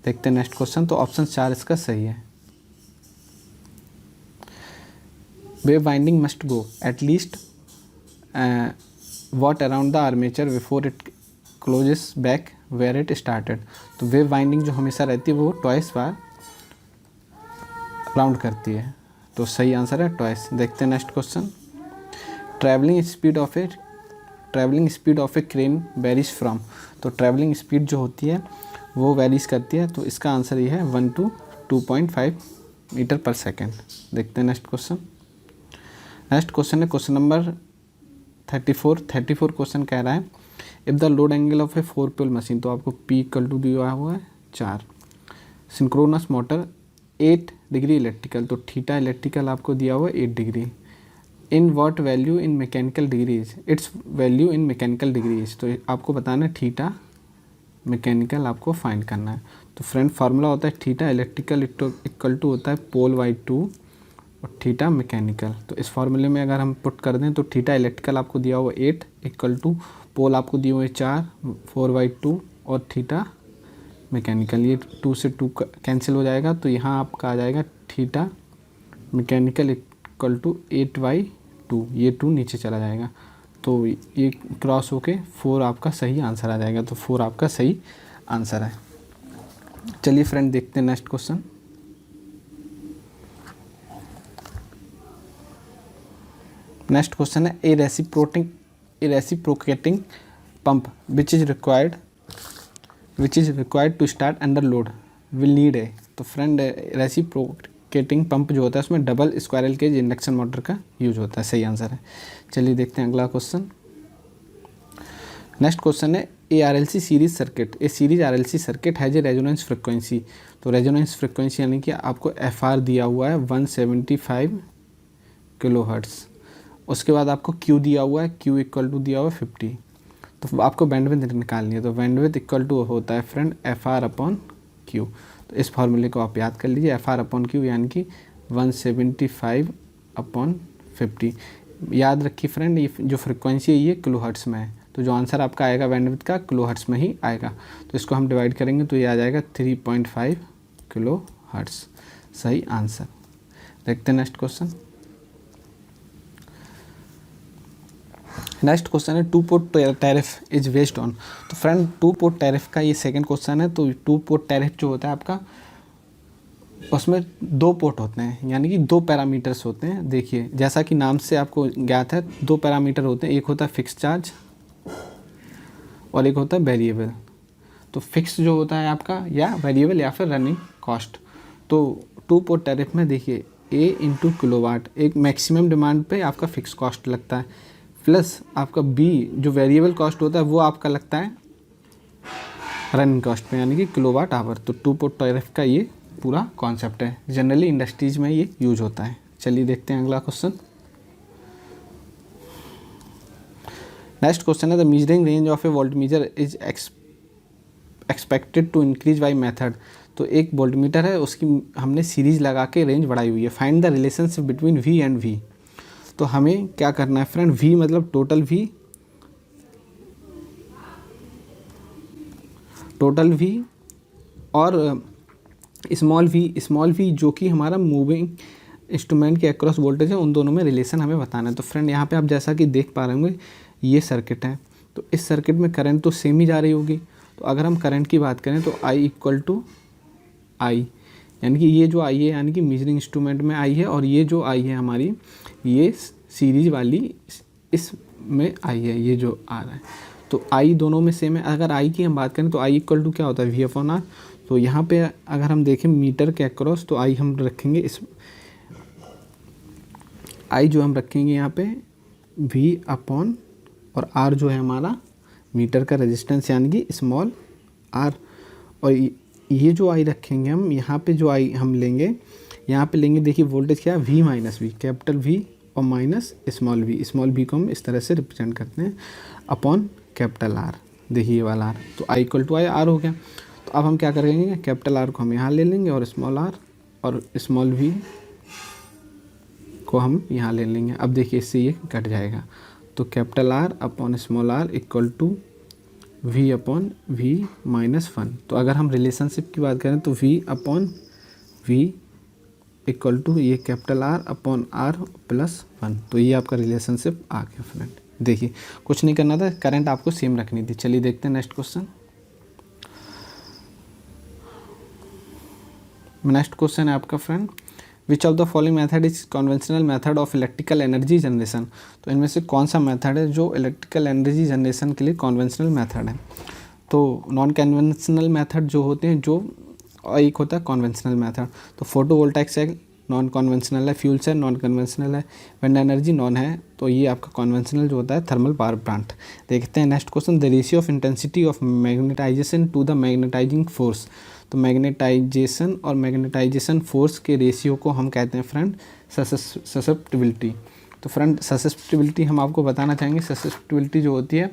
देखते हैं नेक्स्ट क्वेश्चन। तो ऑप्शन 4 इसका सही है। Wave winding must go at least what around the armature before it closes back where it started. तो वेव वाइंडिंग जो हमेशा रहती है वो ट्वाइस बार राउंड करती है, तो सही आंसर है ट्वाइस। देखते हैं next question. Travelling speed of A crane varies from. तो ट्रैवलिंग स्पीड जो होती है वो वेरीज करती है, तो इसका आंसर ये है 1 to 2.5 मीटर पर सेकेंड। देखते हैं नेक्स्ट क्वेश्चन। नेक्स्ट क्वेश्चन है क्वेश्चन नंबर 34 क्वेश्चन कह रहा है, if the load angle of a 4 pole machine, तो आपको P इक्वल टू दिया हुआ है 4, सिंक्रोनस मोटर 8 डिग्री इलेक्ट्रिकल, तो थीटा इलेक्ट्रिकल आपको दिया हुआ है 8 degree. In what value in mechanical degrees, its value in mechanical degrees. तो आपको बताना है थीटा मैकेनिकल आपको फाइंड करना है। तो फ्रेंड फार्मूला होता है थीटा इलेक्ट्रिकल इक्वल टू होता है पोल बाई 2 और थीटा मैकेनिकल। तो इस फार्मूले में अगर हम पुट कर दें तो थीटा इलेक्ट्रिकल आपको दिया हुआ 8 इक्वल टू पोल आपको दिए हुए 4/2 और थीटा मैकेनिकल, ये 2 से 2 कैंसिल हो जाएगा, तो यहाँ आपका आ जाएगा थीटा मैकेनिकल इक्वल टू 8/2, ये 2 नीचे चला जाएगा, तो ये क्रॉस होके 4 आपका सही आंसर आ जाएगा। तो 4 आपका सही आंसर है। चलिए फ्रेंड देखते हैं नेक्स्ट क्वेश्चन। नेक्स्ट क्वेश्चन है, a reciprocating pump which is required to start under load will need a. तो फ्रेंड रेसिप्रोकेटिंग पंप जो होता है उसमें double squirrel cage induction motor का यूज होता है, सही आंसर है। चलिए देखते हैं अगला क्वेश्चन। नेक्स्ट क्वेश्चन है, ए RLC series circuit, A series RLC circuit has a resonance frequency. तो रेजोनेंस फ्रिक्वेंसी यानी कि आपको FR दिया हुआ है 175 किलोहर्ट्ज़। उसके बाद आपको Q दिया हुआ है, Q इक्वल टू दिया हुआ है 50। तो आपको बैंडविड्थ निकालनी है, तो बैंडविड्थ इक्वल टू होता है फ्रेंड FR/Q। तो इस फार्मूले को आप याद कर लीजिए, FR/Q यानी कि 175/50। याद रखिए फ्रेंड, ये जो फ्रिक्वेंसी है ये किलोहर्ट्ज़ में है, तो जो आंसर आपका आएगा बैंडविड्थ का किलो हर्ट्स में ही आएगा। तो इसको हम डिवाइड करेंगे तो ये आ जाएगा 3.5 किलो हर्ट्स, सही आंसर। देखते हैं नेक्स्ट क्वेश्चन। नेक्स्ट क्वेश्चन है two port tariff is based on. तो फ्रेंड टू पोर्ट टैरिफ का ये सेकंड क्वेश्चन है। तो टू पोर्ट टैरिफ जो होता है आपका, उसमें दो पोर्ट होते हैं, यानी कि दो पैरामीटर्स होते हैं। देखिए जैसा कि नाम से आपको ज्ञात है, दो पैरामीटर होते हैं, एक होता है फिक्स चार्ज और एक होता है वेरिएबल। तो फिक्स जो होता है आपका, या वेरिएबल या फिर रनिंग कॉस्ट। तो टू पोर्ट टैरिफ में देखिए A इंटू किलोवाट एक मैक्सिमम डिमांड पे आपका फिक्स कॉस्ट लगता है, प्लस आपका B जो वेरिएबल कॉस्ट होता है वो आपका लगता है रनिंग कॉस्ट पे, यानी कि किलोवाट आवर। तो टू पोर्ट टैरिफ का ये पूरा कॉन्सेप्ट है, जनरली इंडस्ट्रीज में ये यूज होता है। चलिए देखते हैं अगला क्वेश्चन। नेक्स्ट क्वेश्चन है the measuring range of a voltmeter is expected to increase by method. तो एक वोल्टमीटर है, उसकी हमने सीरीज लगा के रेंज बढ़ाई हुई है। Find the relationship between V and V। तो हमें क्या करना है फ्रेंड, V मतलब टोटल V और स्मॉल v जो कि हमारा मूविंग इंस्ट्रूमेंट के अक्रॉस वोल्टेज है, उन दोनों में रिलेशन हमें बताना है। तो फ्रेंड यहाँ पे आप जैसा कि देख पा रहे होंगे ये सर्किट है, तो इस सर्किट में करंट तो सेम ही जा रही होगी। तो अगर हम करंट की बात करें तो I इक्वल टू आई, यानी कि ये जो आई है यानी कि मेजरिंग इंस्ट्रूमेंट में आई है, और ये जो आई है हमारी ये सीरीज वाली इसमें आई है, ये जो आ रहा है। तो आई दोनों में सेम है। अगर आई की हम बात करें तो आई इक्वल टू क्या होता है V/R। तो यहाँ पे अगर हम देखें मीटर के अक्रॉस, तो आई हम रखेंगे इस आई जो हम रखेंगे यहाँ पे V/, और R जो है हमारा मीटर का रेजिस्टेंस यानी कि स्मॉल r। और ये जो आई रखेंगे हम यहाँ पे, जो आई हम लेंगे यहाँ पे लेंगे, देखिए वोल्टेज क्या है V-V, कैपिटल V और माइनस स्मॉल v को हम इस तरह से रिप्रेजेंट करते हैं अपॉन कैपिटल R। देखिए ये वाला R, तो I इक्वल टू R हो गया। तो अब हम क्या करेंगे, कैपिटल R को हम यहाँ ले लेंगे और स्मॉल r और स्मॉल v को हम यहाँ ले लेंगे। अब देखिए इससे ये कट जाएगा, तो capital R upon small r equal to V/V -1। तो अगर हम रिलेशनशिप की बात करें तो V/V इक्वल टू ये कैपिटल R अपॉन R +1। तो ये आपका रिलेशनशिप आ गया फ्रेंड। देखिए कुछ नहीं करना था, करंट आपको सेम रखनी थी। चलिए देखते हैं नेक्स्ट क्वेश्चन। नेक्स्ट क्वेश्चन है आपका friend, which of the following method is conventional method of electrical energy generation. तो इनमें से कौन सा मेथड है जो इलेक्ट्रिकल एनर्जी जनरेशन के लिए कन्वेंशनल मेथड है। तो नॉन कन्वेंशनल मेथड जो होते हैं, जो एक होता है कन्वेंशनल मेथड। तो फोटोवोल्टाइक सेल नॉन कन्वेंशनल है, फ्यूल सेल नॉन कन्वेंशनल है, विंड एनर्जी नॉन है। तो ये आपका कन्वेंशनल जो होता है थर्मल पावर प्लांट। देखते हैं next question, the ratio of intensity of magnetization to the magnetizing force. तो मैग्नेटाइजेशन और मैग्नेटाइजेशन फोर्स के रेशियो को हम कहते हैं फ्रेंड ससेप्टिबिलिटी। तो फ्रेंड ससेप्टिबिलिटी हम आपको बताना चाहेंगे, ससेप्टिबिलिटी जो होती है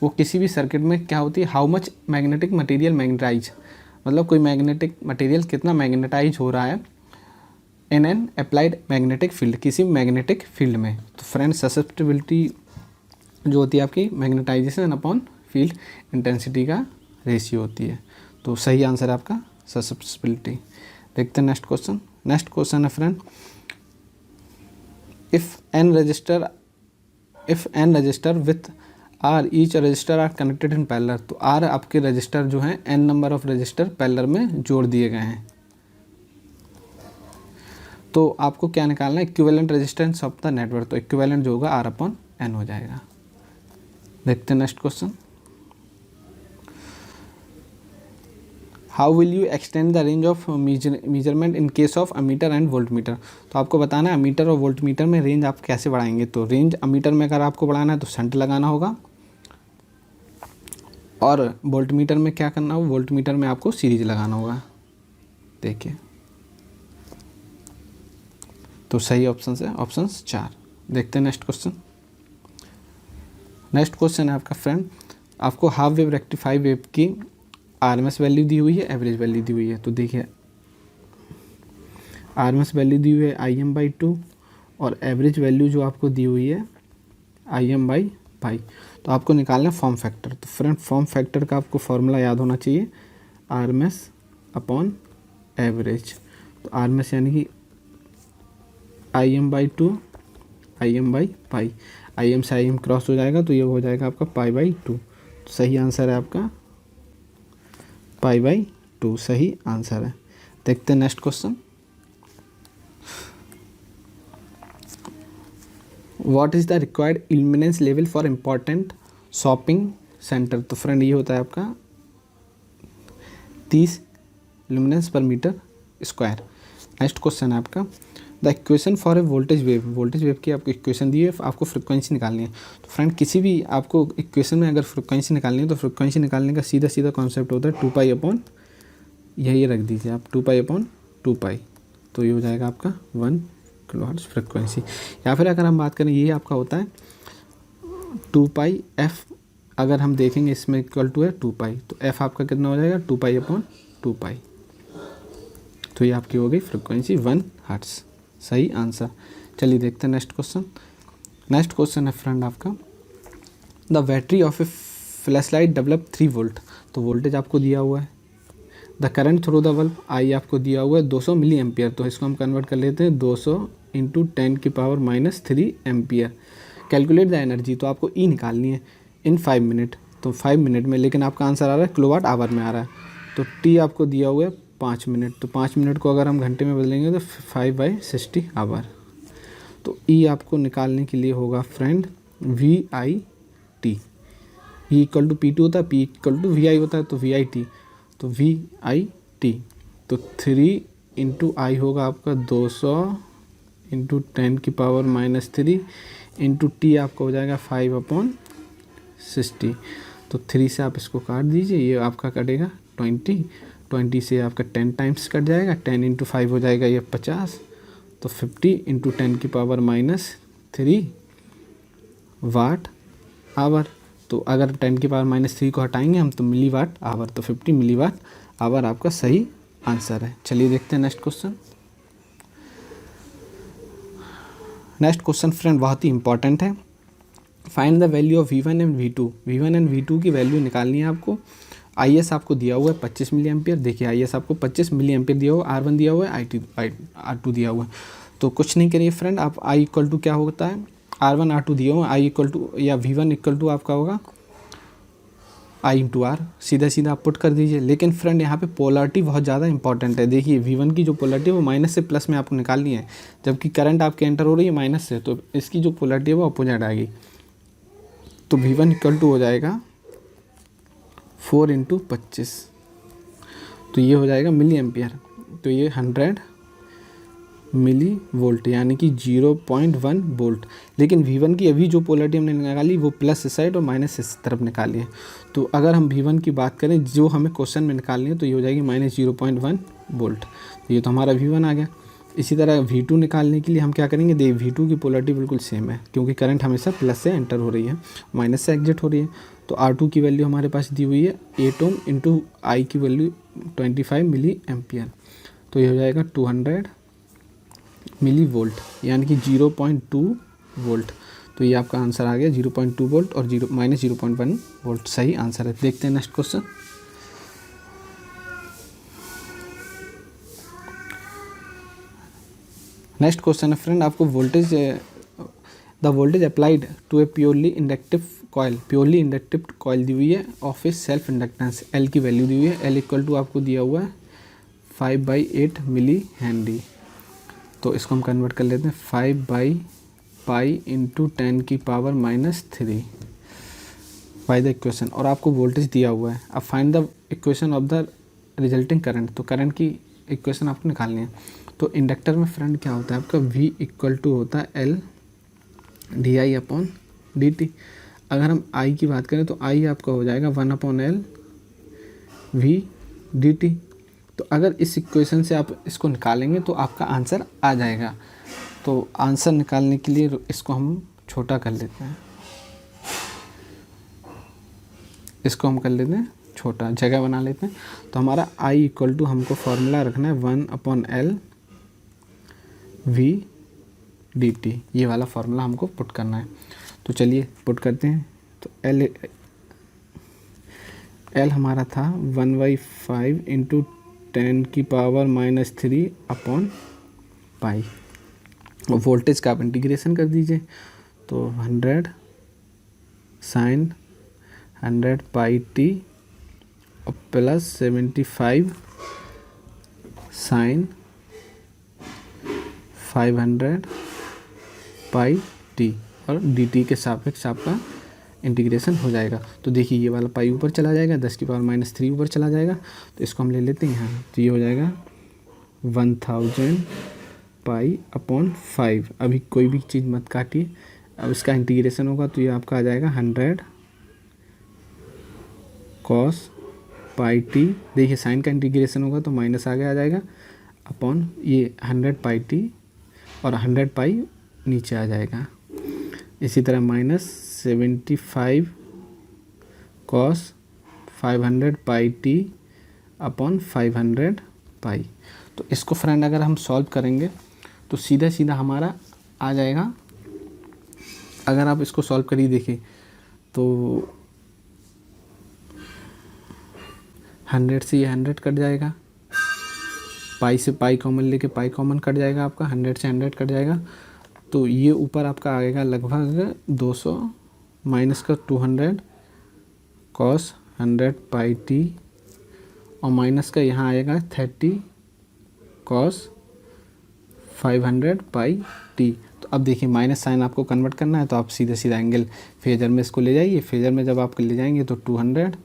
वो किसी भी सर्किट में क्या होती है, how much magnetic material magnetise, मतलब कोई मैग्नेटिक मटेरियल कितना मैग्नेटाइज हो रहा है in an applied magnetic field, किसी मैग्नेटिक फील्ड में। तो फ्रेंड ससेप्टिबिलिटी जो होती है आपकी मैग्नेटाइजेशन अपॉन फील्ड इंटेंसिटी का रेशियो होती है। तो सही आंसर है आपका ससेप्टिबिलिटी। देखते हैं नेक्स्ट क्वेश्चन। नेक्स्ट क्वेश्चन है friend, if n resistor with r each resistor are connected in parallel. तो आर आपके रजिस्टर जो हैं n number of resistor parallel में जोड़ दिए गए हैं। तो आपको क्या निकालना है, equivalent resistance of the network. तो इक्विवेलेंट जो होगा R/N हो जाएगा। देखते हैं next question, how will you extend the range of measurement in case of ammeter and voltmeter. तो आपको बताना है अमीटर और वोल्टमीटर में रेंज आप कैसे बढ़ाएंगे। तो रेंज अमीटर में अगर आपको बढ़ाना है तो शंट लगाना होगा, और वोल्टमीटर में क्या करना होगा, वोल्टमीटर में आपको सीरीज लगाना होगा। देखिए तो सही ऑप्शन है ऑप्शन 4। देखते हैं नेक्स्ट क्वेश्चन। नेक्स्ट क्वेश्चन है आपका फ्रेंड, आपको हाफ वेव रेक्टिफाई वेव की RMS वैल्यू दी हुई है, एवरेज वैल्यू दी हुई है। तो देखिए RMS वैल्यू दी हुई है Im/2 और एवरेज वैल्यू जो आपको दी हुई है Im/π। तो आपको निकालना है फॉर्म फैक्टर। तो फ्रेंड फॉर्म फैक्टर का आपको फॉर्मूला याद होना चाहिए, RMS अपॉन एवरेज। तो RMS यानी कि IM/2, IM/पाई, IM से IM क्रॉस हो जाएगा तो ये हो जाएगा आपका π/2। तो सही आंसर है आपका π/2, सही आंसर है। देखते हैं next question. What is the required illuminance level for important shopping centre. तो फ्रेंड ये होता है आपका 30 लुमिनेंस पर मीटर स्क्वायर। नेक्स्ट क्वेश्चन है आपका the equation for a voltage wave. Voltage wave की आपको इक्वेशन दी है, आपको फ्रिक्वेंसी निकालनी है। तो फ्रेंड किसी भी आपको इक्वेशन में अगर फ्रिक्वेंसी निकालनी है तो फ्रिक्वेंसी निकालने का सीधा सीधा कॉन्सेप्ट होता है 2π अपॉन, यही रख दीजिए आप 2π अपॉन 2π। तो ये हो जाएगा आपका 1 किलोहर्ट्ज़ फ्रिक्वेंसी। या फिर अगर हम बात करें ये आपका होता है 2πf, अगर हम देखेंगे इसमें इक्वल टू है 2π, तो f आपका कितना हो जाएगा 2π अपॉन 2π। तो ये आपकी हो गई फ्रिक्वेंसी 1 हर्ट्ज़, सही आंसर। चलिए देखते हैं नेक्स्ट क्वेश्चन। नेक्स्ट क्वेश्चन है फ्रेंड आपका the battery of a flash light develop 3 volt. तो वोल्टेज आपको दिया हुआ है, the current through the bulb I आपको दिया हुआ है 200 मिली एम्पियर। तो इसको हम कन्वर्ट कर लेते हैं 200 into 10⁻³ ampere. Calculate the energy, तो आपको ई निकालनी है इन 5 मिनट। तो 5 मिनट में, लेकिन आपका आंसर आ रहा है किलोवाट आवर में आ रहा है। तो टी आपको दिया हुआ है 5 मिनट। तो 5 मिनट को अगर हम घंटे में बदलेंगे तो 5/60 आवर। तो ई आपको निकालने के लिए होगा friend VIT। E equal to P2 होता है, P इक्वल टू VI होता है, तो VIT। तो VIT तो 3 इंटू आई होगा आपका 200 इंटू 10⁻³ इंटू टी आपका हो जाएगा 5/60। तो 3 से आप इसको काट दीजिए, ये आपका कटेगा 20 से आपका 10 टाइम्स कट जाएगा, 10 इंटू 5 हो जाएगा ये 50। तो 50 इंटू 10⁻³ वाट आवर। तो अगर 10⁻³ को हटाएंगे हम तो मिली वाट आवर, तो 50 मिली वाट आवर आपका सही आंसर है। चलिए देखते हैं next question. Next question friend बहुत ही इंपॉर्टेंट है। Find the value of V1 and V2। V1 and V2 की वैल्यू निकालनी है आपको। IS आपको दिया हुआ है 25 मिली एम्पियर। देखिए IS आपको 25 मिली एम्पियर दिया हुआ है, R1 दिया हुआ है, R2 दिया हुआ है। तो कुछ नहीं करिए फ्रेंड, आप I इक्वल टू क्या होता है, R1 R2 दिया हुआ है, I इक्वल टू या V1 इक्वल टू आपका होगा I इंटू R, सीधा सीधा आप पुट कर दीजिए। लेकिन फ्रेंड यहाँ पे पोलरिटी बहुत ज़्यादा इंपॉर्टेंट है। देखिए V1 की जो पोलरिटी है वो माइनस से प्लस में आपको निकालनी है, जबकि करंट आपके एंटर हो रही है माइनस से, तो इसकी जो पोलरिटी है वो अपोजिट आएगी। तो V1 इक्वल टू हो जाएगा 4 इंटू 25, तो ये हो जाएगा मिली एम्पियर। तो ये 100 मिली वोल्ट यानी कि 0.1 वोल्ट। लेकिन V1 की अभी जो पोलरिटी हमने निकाली वो प्लस इस साइड और माइनस इस तरफ निकाली है। तो अगर हम V1 की बात करें जो हमें क्वेश्चन में निकालनी है तो ये हो जाएगी -0.1 वोल्ट। तो ये तो हमारा V1 आ गया। इसी तरह V2 निकालने के लिए हम क्या करेंगे, देख V2 की पोलरिटी बिल्कुल सेम है, क्योंकि करंट हमेशा प्लस से एंटर हो रही है, माइनस से एग्जिट हो रही है। तो R2 की वैल्यू हमारे पास दी हुई है 8 ओम इंटू आई की वैल्यू 25 मिली एम्पियर। तो ये हो जाएगा 200 मिली वोल्ट यानी कि 0.2 वोल्ट। तो ये आपका आंसर आ गया 0.2 वोल्ट और -0.1 वोल्ट सही आंसर है। देखते हैं नेक्स्ट क्वेश्चन। नेक्स्ट क्वेश्चन है फ्रेंड आपको voltage the voltage applied to a purely inductive coil दी हुई है of a self inductance L की वैल्यू दी हुई है। L इक्वल टू आपको दिया हुआ है 5/8 मिली हेनरी। तो इसको हम कन्वर्ट कर लेते हैं 5/π इंटू 10⁻³ बाय द इक्वेशन, और आपको वोल्टेज दिया हुआ है। अब find the equation of the resulting current. तो करंट की इक्वेशन आपको निकालनी है। तो इंडक्टर में फ्रेंड क्या होता है आपका V इक्वल टू होता है L di/dt। अगर हम I की बात करें तो I आपका हो जाएगा 1/L v/dt। तो अगर इस इक्वेशन से आप इसको निकालेंगे तो आपका आंसर आ जाएगा। तो आंसर निकालने के लिए इसको हम छोटा कर लेते हैं, इसको हम कर लेते हैं छोटा, जगह बना लेते हैं। तो हमारा I इक्वल टू हमको फॉर्मूला रखना है 1/L v/dt, ये वाला फार्मूला हमको पुट करना है। तो चलिए पुट करते हैं तो एल हमारा था 1/5 इंटू 10⁻³ अपॉन पाई। वोल्टेज का आप इंटीग्रेशन कर दीजिए, तो 100 साइन 100 पाई टी और प्लस 75 साइन 500 पाई टी, और डी टी के सापेक्ष आपका इंटीग्रेशन हो जाएगा। तो देखिए ये वाला पाई ऊपर चला जाएगा, 10⁻³ ऊपर चला जाएगा, तो इसको हम ले लेते हैं यहाँ। तो ये हो जाएगा 1000 पाई अपॉन 5। अभी कोई भी चीज़ मत काटिए, अब इसका इंटीग्रेशन होगा तो ये आपका आ जाएगा 100 कॉस पाई टी। देखिए साइन का इंटीग्रेशन होगा तो माइनस आगे आ जाएगा, अपॉन ये 100 पाई टी और 100 पाई नीचे आ जाएगा। इसी तरह -75 कॉस 500 पाई टी अपॉन 500 पाई। तो इसको फ्रेंड अगर हम सॉल्व करेंगे तो सीधा सीधा हमारा आ जाएगा। अगर आप इसको सॉल्व करिए देखिए तो 100 से ये 100 कट जाएगा, पाई से पाई कॉमन लेके पाई कॉमन कट जाएगा आपका, 100 से 100 कट जाएगा, तो ये ऊपर आपका आएगा लगभग 200 माइनस का 200 कॉस 100 पाई टी और माइनस का यहाँ आएगा 30 कॉस 500 पाई टी। तो अब देखिए माइनस साइन आपको कन्वर्ट करना है, तो आप सीधा सीधा एंगल फेजर में इसको ले जाइए। फेजर में जब आप ले जाएंगे तो 200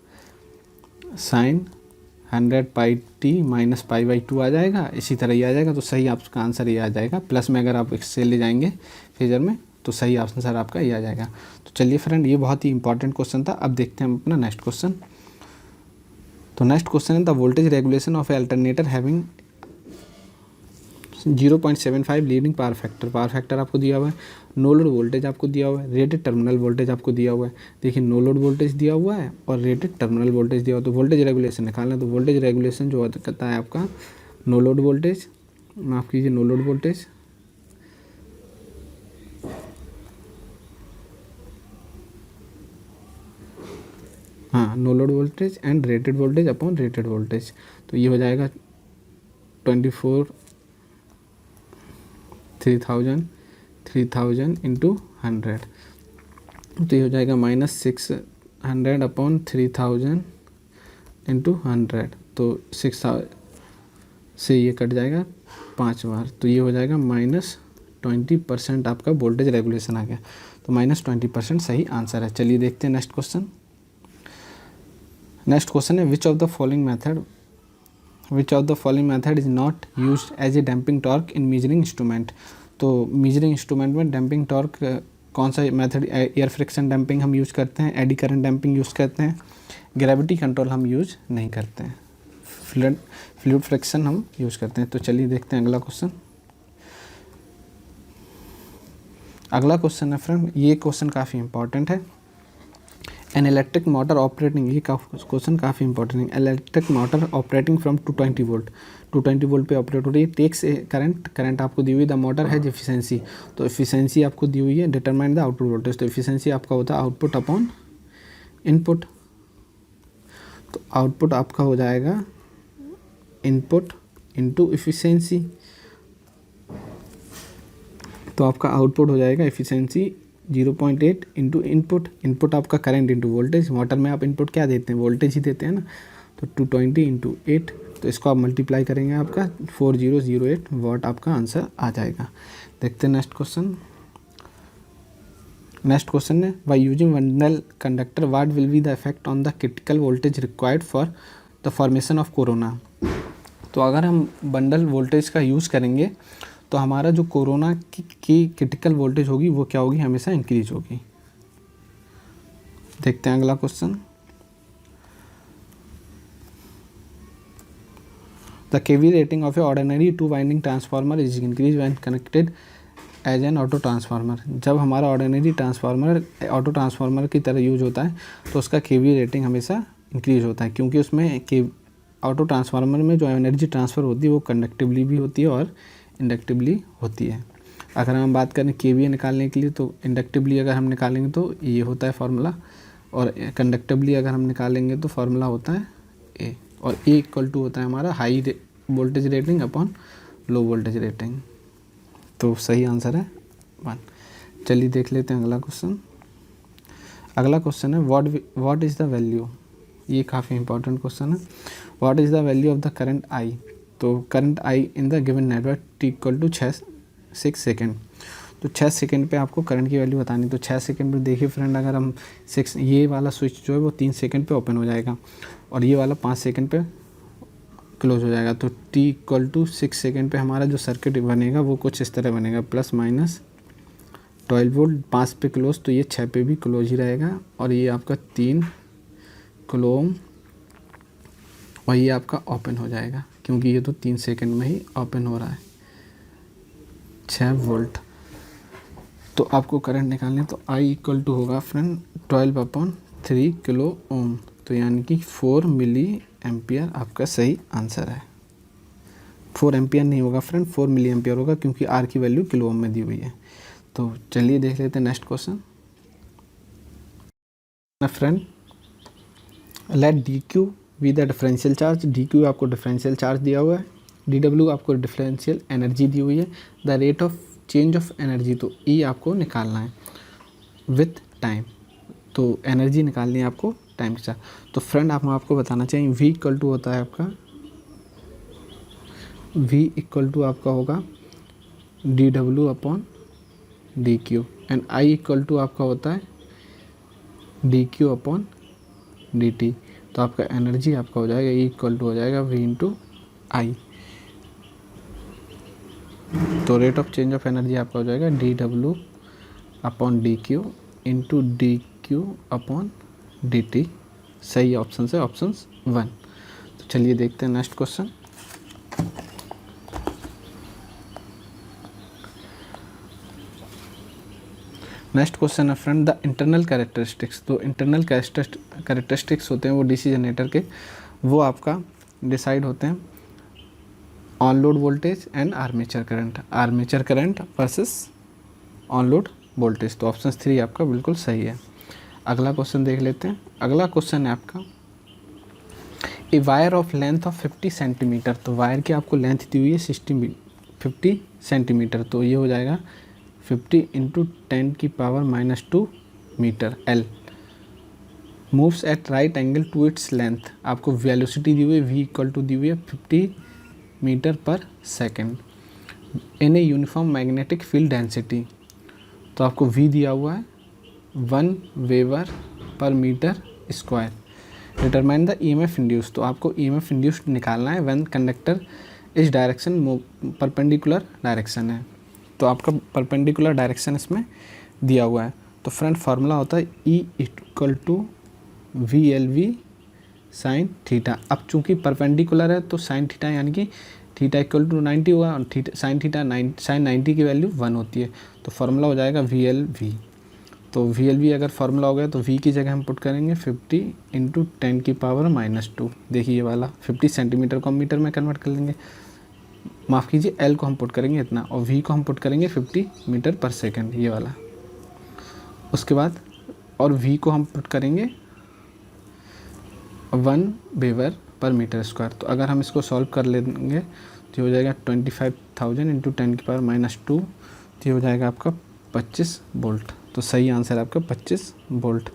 साइन 100 पाई टी माइनस पाई/2 आ जाएगा। इसी तरह ही आ जाएगा, तो सही आपका आंसर ये आ जाएगा। प्लस में अगर आप इससे ले जाएंगे फेजर में तो सही आंसर आपका ये आ जाएगा। तो चलिए फ्रेंड, ये बहुत ही इंपॉर्टेंट क्वेश्चन था। अब देखते हैं हम अपना नेक्स्ट क्वेश्चन। तो नेक्स्ट क्वेश्चन है the voltage regulation of a alternator having 0.75 leading power factor. Power factor आपको दिया हुआ है, नो लोड वोल्टेज आपको दिया हुआ है, रेटेड टर्मिनल वोल्टेज आपको दिया हुआ है। देखिए नो लोड वोल्टेज दिया हुआ है और रेटेड टर्मिनल वोल्टेज दिया हुआ है। तो वोल्टेज रेगुलेशन निकालना है, तो वोल्टेज रेगुलेशन जो करता है आपका नो लोड वोल्टेज, माफ़ कीजिए no load voltage no load voltage and rated voltage upon rated voltage. तो ये हो जाएगा 3000 इंटू 100, तो ये हो जाएगा -600 अपॉन 3000 इंटू 100। तो 6 से ये कट जाएगा 5 बार, तो ये हो जाएगा -20% आपका वोल्टेज रेगुलेशन आ गया। तो -20% सही आंसर है। चलिए देखते हैं नेक्स्ट क्वेश्चन। नेक्स्ट क्वेश्चन है which of the following method is not used as a damping torque in measuring instrument. तो मीजरिंग इंस्ट्रूमेंट में डैम्पिंग टॉर्क कौन सा मेथड? एयर फ्रिक्शन डैम्पिंग हम यूज़ करते हैं, एडी करंट डैम्पिंग यूज़ करते हैं, ग्रेविटी कंट्रोल हम यूज़ नहीं करते हैं, फ्लूइड फ्रिक्शन हम यूज़ करते हैं। तो चलिए देखते हैं अगला क्वेश्चन। अगला क्वेश्चन है फ्रेंड, ये क्वेश्चन काफ़ी इंपॉर्टेंट है। एन इलेक्ट्रिक मोटर ऑपरेटिंग, ये क्वेश्चन काफ़ी इंपॉर्टेंट है। Electric motor operating from 220 volt, 220 volt पे ऑपरेट हो रही है, टेक्स करंट आपको दी हुई, द मोटर हैज एफिशिएंसी, तो एफिशिएंसी आपको दी हुई है, डिटरमाइन द आउटपुट वोल्टेज, तो एफिशिएंसी आपका होता है आउटपुट अपॉन इनपुट। तो आउटपुट आपका हो जाएगा इनपुट इनटू एफिशिएंसी, तो आपका आउटपुट हो जाएगा एफिशिएंसी 0.8 इंटू इनपुट आपका करंट इंटू वोल्टेज। मोटर में आप इनपुट क्या देते हैं? वोल्टेज ही देते हैं ना। तो 220 इंटू 8, तो इसको आप मल्टीप्लाई करेंगे, आपका 4008 वाट आपका आंसर आ जाएगा। देखते हैं नेक्स्ट क्वेश्चन। नेक्स्ट क्वेश्चन है by using bundle conductor what will be the effect on the critical voltage required for the formation of corona. तो अगर हम बंडल वोल्टेज का यूज़ करेंगे तो हमारा जो कोरोना की क्रिटिकल वोल्टेज होगी वो क्या होगी? हमेशा इंक्रीज होगी। देखते हैं अगला question. The kV rating of a ordinary 2 winding transformer is increase when connected as an auto transformer. जब हमारा ऑर्डिनरी ट्रांसफार्मर ऑटो ट्रांसफार्मर की तरह यूज होता है तो उसका केवी रेटिंग हमेशा इंक्रीज होता है, क्योंकि उसमें ऑटो ट्रांसफार्मर में जो एनर्जी ट्रांसफ़र होती है वो कंडक्टिवली भी होती है और इंडक्टिवली होती है। अगर हम बात करें केवीए निकालने के लिए तो इंडक्टिवली अगर हम निकालेंगे तो ये होता है फॉर्मूला और कंडक्टिवली अगर हम निकालेंगे तो फार्मूला होता है ए, और ए इक्वल टू होता है हमारा हाई वोल्टेज रेटिंग अपॉन लो वोल्टेज रेटिंग। तो सही आंसर है 1। चलिए देख लेते हैं अगला क्वेश्चन। अगला क्वेश्चन है व्हाट इज़ द वैल्यू, ये काफ़ी इंपॉर्टेंट क्वेश्चन है। What is the value of the current I, तो current I in the given network t equal to 6 second. तो 6 सेकेंड पे आपको करंट की वैल्यू बतानी। तो 6 सेकेंड पे देखिए फ्रेंड, अगर हम 6, ये वाला स्विच जो है वो 3 सेकेंड पे ओपन हो जाएगा और ये वाला 5 सेकेंड पे क्लोज हो जाएगा। तो टी इक्वल टू 6 सेकेंड पे हमारा जो सर्किट बनेगा वो कुछ इस तरह बनेगा, प्लस माइनस 12 वोल्ट, 5 पे क्लोज तो ये 6 पे भी क्लोज ही रहेगा, और ये आपका 3 किलो ओम और ये आपका ओपन हो जाएगा, क्योंकि ये तो 3 सेकेंड में ही ओपन हो रहा है, 6 वोल्ट। तो आपको करंट निकालने, तो आई इक्वल टू होगा फ्रेंड 12/3 किलो ओम, तो यानी कि 4 मिली एम्पियर आपका सही आंसर है। 4 एम्पियर नहीं होगा फ्रेंड, 4 मिली एम्पियर होगा, क्योंकि आर की वैल्यू किलो ओम में दी हुई है। तो चलिए देख लेते हैं next question. Friend let d q be the differential charge, d q आपको डिफरेंशियल चार्ज दिया हुआ है, डी डब्ल्यू आपको डिफरेंशियल एनर्जी दी हुई है, the rate of change of energy, तो ई आपको निकालना है विथ टाइम, तो एनर्जी निकालनी है आपको टाइम के साथ। तो फ्रेंड आपको बताना चाहिए वी इक्वल टू होता है आपका, वी इक्वल टू आपका होगा डी डब्ल्यू upon d q, and I equal to आपका होता है d q upon D T. तो आपका एनर्जी आपका हो जाएगा ई इक्वल टू हो जाएगा वी इंटू आई। तो rate of change of energy आपका हो जाएगा डी डब्ल्यू upon d Q into D q upon D T. सही ऑप्शन है ऑप्शन 1। तो चलिए देखते हैं नेक्स्ट क्वेश्चन। नेक्स्ट क्वेश्चन है फ्रेंड द इंटरनल कैरेक्टरिस्टिक्स, तो इंटरनल कैरेक्टरिस्टिक्स होते हैं वो डीसी जनरेटर के, वो आपका डिसाइड होते हैं on load voltage and armature current versus on load voltage. तो ऑप्शन 3 आपका बिल्कुल सही है। अगला क्वेश्चन देख लेते हैं। अगला क्वेश्चन है आपका a wire of length of 50 centimetre, तो वायर की आपको लेंथ दी हुई है 50 सेंटीमीटर, तो ये हो जाएगा 50 into 10⁻⁻2 metre L, moves at right angle to its length, आपको वेलोसिटी दी हुई है वी इक्वल टू दी हुई है 50 metre per second in a uniform magnetic field density, तो आपको वी दिया हुआ है 1 weber per metre square. Determine the EMF induce, तो आपको ईएमएफ इंड्यूस्ड निकालना है व्हेन कंडक्टर इस डायरेक्शन परपेंडिकुलर डायरेक्शन है, तो आपका परपेंडिकुलर डायरेक्शन इसमें दिया हुआ है। तो फ्रेंड फार्मूला होता है E equal to V L V sine theta. अब चूंकि परपेंडिकुलर है तो साइन थीटा यानी कि थीटा इक्वल टू 90 होगा, और साइन थीटा साइन 90 की वैल्यू 1 होती है, तो फार्मूला हो जाएगा वी एल वी। तो वी एल वी अगर फार्मूला हो गया तो वी की जगह हम पुट करेंगे 50 इंटू 10⁻⁻2। देखिए ये वाला 50 सेंटीमीटर को हम मीटर में कन्वर्ट कर लेंगे, माफ़ कीजिए एल को हम पुट करेंगे इतना, और वी को हम पुट करेंगे 50 मीटर पर सेकेंड, ये वाला। उसके बाद और वी को हम पुट करेंगे 1 वेबर पर मीटर स्क्वायर। तो अगर हम इसको सॉल्व कर लेंगे तो हो जाएगा 25,000 इंटू 10⁻⁻2, तो हो जाएगा आपका 25 वोल्ट। तो सही आंसर है आपका 25 वोल्ट।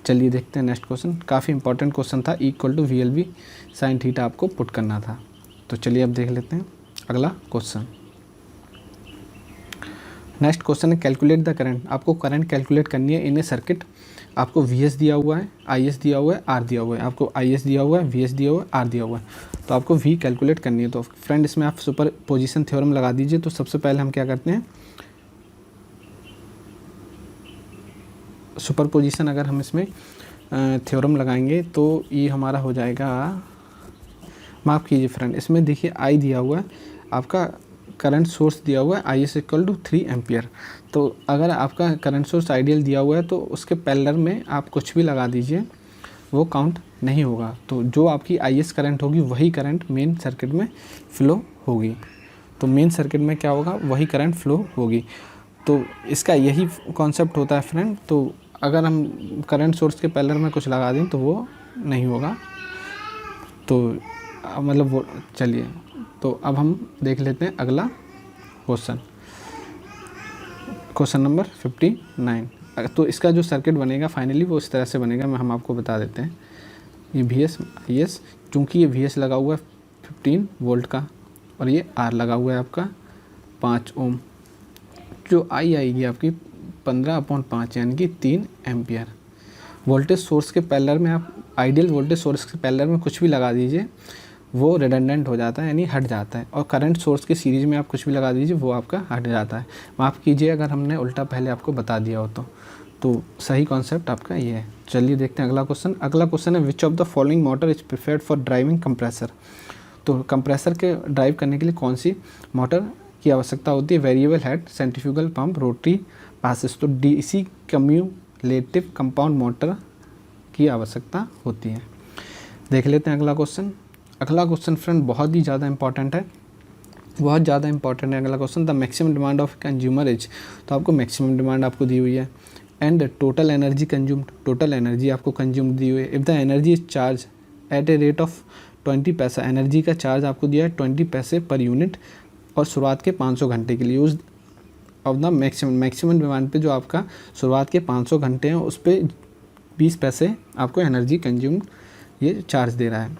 चलिए देखते हैं नेक्स्ट क्वेश्चन। काफ़ी इंपॉर्टेंट क्वेश्चन था, equal to V L V sine theta आपको पुट करना था। तो चलिए अब देख लेते हैं अगला क्वेश्चन। नेक्स्ट क्वेश्चन है कैलकुलेट द करंट, आपको करंट कैलकुलेट करनी है इन ए सर्किट। आपको वी एस दिया हुआ है, आई एस दिया हुआ है, आर दिया हुआ है, आपको आई एस दिया हुआ है, वी एस दिया हुआ है, आर दिया हुआ है, तो आपको वी कैलकुलेट करनी है। तो फ्रेंड इसमें आप सुपर पोजिशन थ्योरम लगा दीजिए। तो सबसे पहले हम क्या करते हैं, सुपर पोजिशन अगर हम इसमें थ्योरम लगाएंगे तो ये हमारा हो जाएगा, माफ़ कीजिए फ्रेंड, इसमें देखिए आई दिया हुआ है, आपका करंट सोर्स दिया हुआ है I S equal to 3 ampere. तो अगर आपका करंट सोर्स आइडियल दिया हुआ है तो उसके पैरेलल में आप कुछ भी लगा दीजिए, वो काउंट नहीं होगा। तो जो आपकी आई एस करंट होगी वही करंट मेन सर्किट में फ़्लो होगी। तो मेन सर्किट में क्या होगा, वही करंट फ्लो होगी। तो इसका यही कॉन्सेप्ट होता है फ्रेंड। तो अगर हम करंट सोर्स के पैरेलल में कुछ लगा दें तो वो नहीं होगा। तो मतलब वो चलिए, तो अब हम देख लेते हैं अगला क्वेश्चन, क्वेश्चन नंबर 59। तो इसका जो सर्किट बनेगा फाइनली वो इस तरह से बनेगा, हम आपको बता देते हैं। ये VS IS, चूँकि ये VS लगा हुआ है 15 वोल्ट का और ये R लगा हुआ है आपका 5 ओम, जो I आएगी आपकी 15/5 यानी कि 3 एम्पियर। वोल्टेज सोर्स के पैरेलल में आप आइडियल वोल्टेज सोर्स के पैरेलल में कुछ भी लगा दीजिए वो रिडंडेंट हो जाता है यानी हट जाता है, और करंट सोर्स के सीरीज़ में आप कुछ भी लगा दीजिए वो आपका हट जाता है। माफ़ कीजिए अगर हमने उल्टा पहले आपको बता दिया हो तो सही कॉन्सेप्ट आपका ये है। चलिए देखते हैं अगला क्वेश्चन। अगला क्वेश्चन है which of the following motor is preferred for driving compressor. तो कंप्रेसर के ड्राइव करने के लिए कौन सी मोटर की आवश्यकता होती है? Variable head, centrifugal pump, rotary passes. तो DC कम्यूलेटिव कंपाउंड मोटर की आवश्यकता होती है। देख लेते हैं अगला क्वेश्चन। अगला क्वेश्चन फ्रेंड बहुत ही ज़्यादा इंपॉर्टेंट है, बहुत ज़्यादा इंपॉर्टेंट है अगला question. The maximum demand of consumer is, तो आपको मैक्सिमम डिमांड आपको दी हुई है, and total energy consumed, total energy आपको कंज्यूम दी हुई है। If the energy is charge at a rate of 20 पैसा, एनर्जी का चार्ज आपको दिया है 20 पैसे पर यूनिट और शुरुआत के 500 घंटे के लिए। Use of the maximum demand पे जो आपका शुरुआत के 500 घंटे हैं उस पर 20 पैसे आपको एनर्जी कंज्यूम ये चार्ज दे रहा है।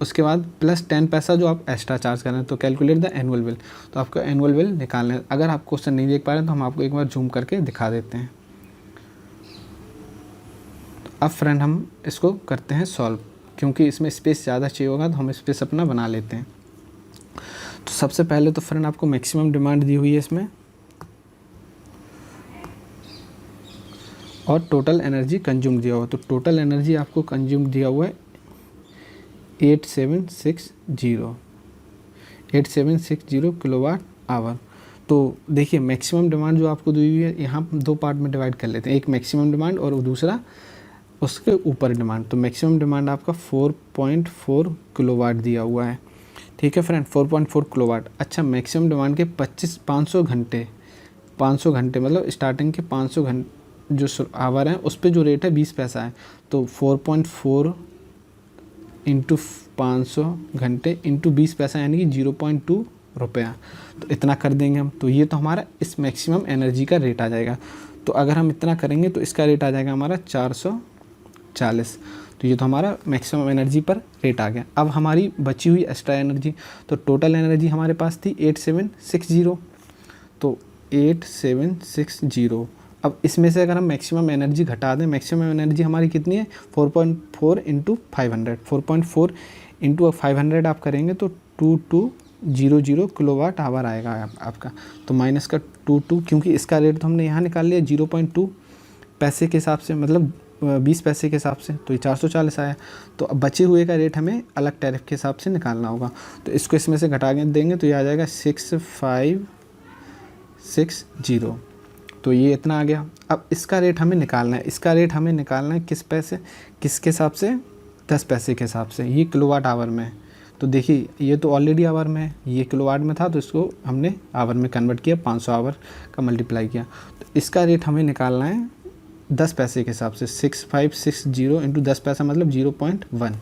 उसके बाद प्लस 10 पैसा जो आप एक्स्ट्रा चार्ज कर रहे हैं। तो कैलकुलेट द एनुअल बिल, तो आपका एनुअल बिल निकालना है। अगर आप क्वेश्चन नहीं देख पा रहे हैं तो हम आपको एक बार जूम करके दिखा देते हैं। अब फ्रेंड हम इसको करते हैं सॉल्व, क्योंकि इसमें स्पेस ज़्यादा चाहिए होगा तो हम स्पेस अपना बना लेते हैं। तो सबसे पहले तो फ्रेंड आपको मैक्सिमम डिमांड दी हुई है इसमें, और टोटल एनर्जी कंज्यूम दिया हुआ। तो टोटल एनर्जी आपको कंज्यूम दिया हुआ है 8760 किलोवाट आवर। तो देखिए मैक्सिमम डिमांड जो आपको दी हुई है यहाँ दो पार्ट में डिवाइड कर लेते हैं, एक मैक्सिमम डिमांड और दूसरा उसके ऊपर डिमांड। तो मैक्सिमम डिमांड आपका 4.4 किलोवाट दिया हुआ है, ठीक है फ्रेंड, 4.4 किलोवाट। अच्छा, मैक्सिमम डिमांड के 500 घंटे मतलब स्टार्टिंग के 500 घंटे जो आवर हैं उस पर जो रेट है 20 पैसा है। तो 4.4 इंटू 500 घंटे इंटू 20 पैसा यानी कि 0.2 रुपया, तो इतना कर देंगे हम। तो ये तो हमारा इस मैक्सिमम एनर्जी का रेट आ जाएगा। तो अगर हम इतना करेंगे तो इसका रेट आ जाएगा हमारा 440। तो ये तो हमारा मैक्सिमम एनर्जी पर रेट आ गया। अब हमारी बची हुई एक्स्ट्रा एनर्जी, तो टोटल एनर्जी हमारे पास थी 8760, तो 8760। अब इसमें से अगर हम मैक्सिमम एनर्जी घटा दें, मैक्सिमम एनर्जी हमारी कितनी है 4.4 इंटू 500, 4.4 इंटू 500 आप करेंगे तो 2200 किलोवाट आवर आएगा आपका। तो माइनस का 22, क्योंकि इसका रेट तो हमने यहाँ निकाल लिया 0.2 पैसे के हिसाब से, मतलब 20 पैसे के हिसाब से, तो ये 440 आया। तो अब बचे हुए का रेट हमें अलग टैरिफ के हिसाब से निकालना होगा। तो इसको इसमें से घटा देंगे तो ये आ जाएगा 6560। तो ये इतना आ गया। अब इसका रेट हमें निकालना है, इसका रेट हमें निकालना है किसके हिसाब से, 10 पैसे के हिसाब से। ये किलोवाट आवर में है। तो देखिए ये तो ऑलरेडी आवर में है, ये किलोवाट में था तो इसको हमने आवर में कन्वर्ट किया, 500 आवर का मल्टीप्लाई किया। तो इसका रेट हमें निकालना है 10 पैसे के हिसाब से। 6560 इंटू 10 पैसा मतलब 0.1।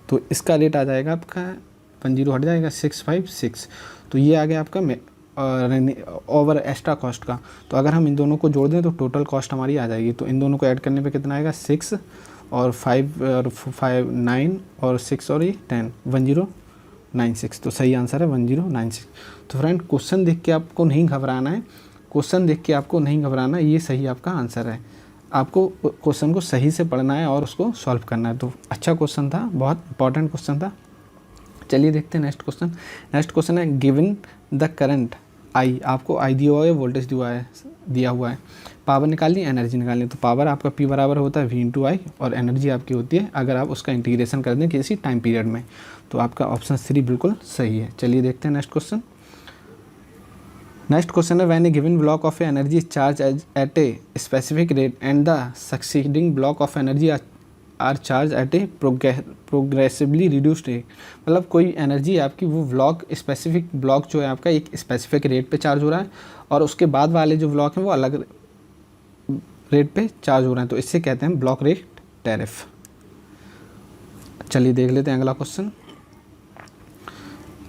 तो इसका रेट आ जाएगा आपका 10 हट जाएगा 656। तो ये आ गया आपका ओवर एक्स्ट्रा कॉस्ट का। तो अगर हम इन दोनों को जोड़ दें तो टोटल कॉस्ट हमारी आ जाएगी। तो इन दोनों को ऐड करने पे कितना आएगा 6 और 5 और 5 9 और 6 और ये 10 1096। तो सही आंसर है 1096। तो फ्रेंड क्वेश्चन देख के आपको नहीं घबराना है, क्वेश्चन देख के आपको नहीं घबराना, ये सही आपका आंसर है। आपको क्वेश्चन को सही से पढ़ना है और उसको सॉल्व करना है। तो अच्छा क्वेश्चन था, बहुत इंपॉर्टेंट क्वेश्चन था। चलिए देखते हैं नेक्स्ट क्वेश्चन। नेक्स्ट क्वेश्चन है गिवन द करंट आई, आपको आई दिया हुआ है, वोल्टेज दिया हुआ है, पावर निकालनी है, एनर्जी निकालनी है। तो पावर आपका P बराबर होता है V इंटू आई, और एनर्जी आपकी होती है अगर आप उसका इंटीग्रेशन कर दें किसी टाइम पीरियड में। तो आपका ऑप्शन 3 बिल्कुल सही है। चलिए देखते हैं नेक्स्ट क्वेश्चन। नेक्स्ट क्वेश्चन है when a given block of energy charge at a specific rate and the succeeding block of energy are charge at a progressively reduced rate. मतलब कोई एनर्जी आपकी वो ब्लॉक स्पेसिफिक ब्लॉक जो है आपका एक specific rate पे चार्ज हो रहा है, और उसके बाद वाले जो ब्लॉक हैं वो अलग रेट पे चार्ज हो रहे हैं, तो इससे कहते हैं ब्लॉक रेट टैरिफ। चलिए देख लेते हैं अगला क्वेश्चन।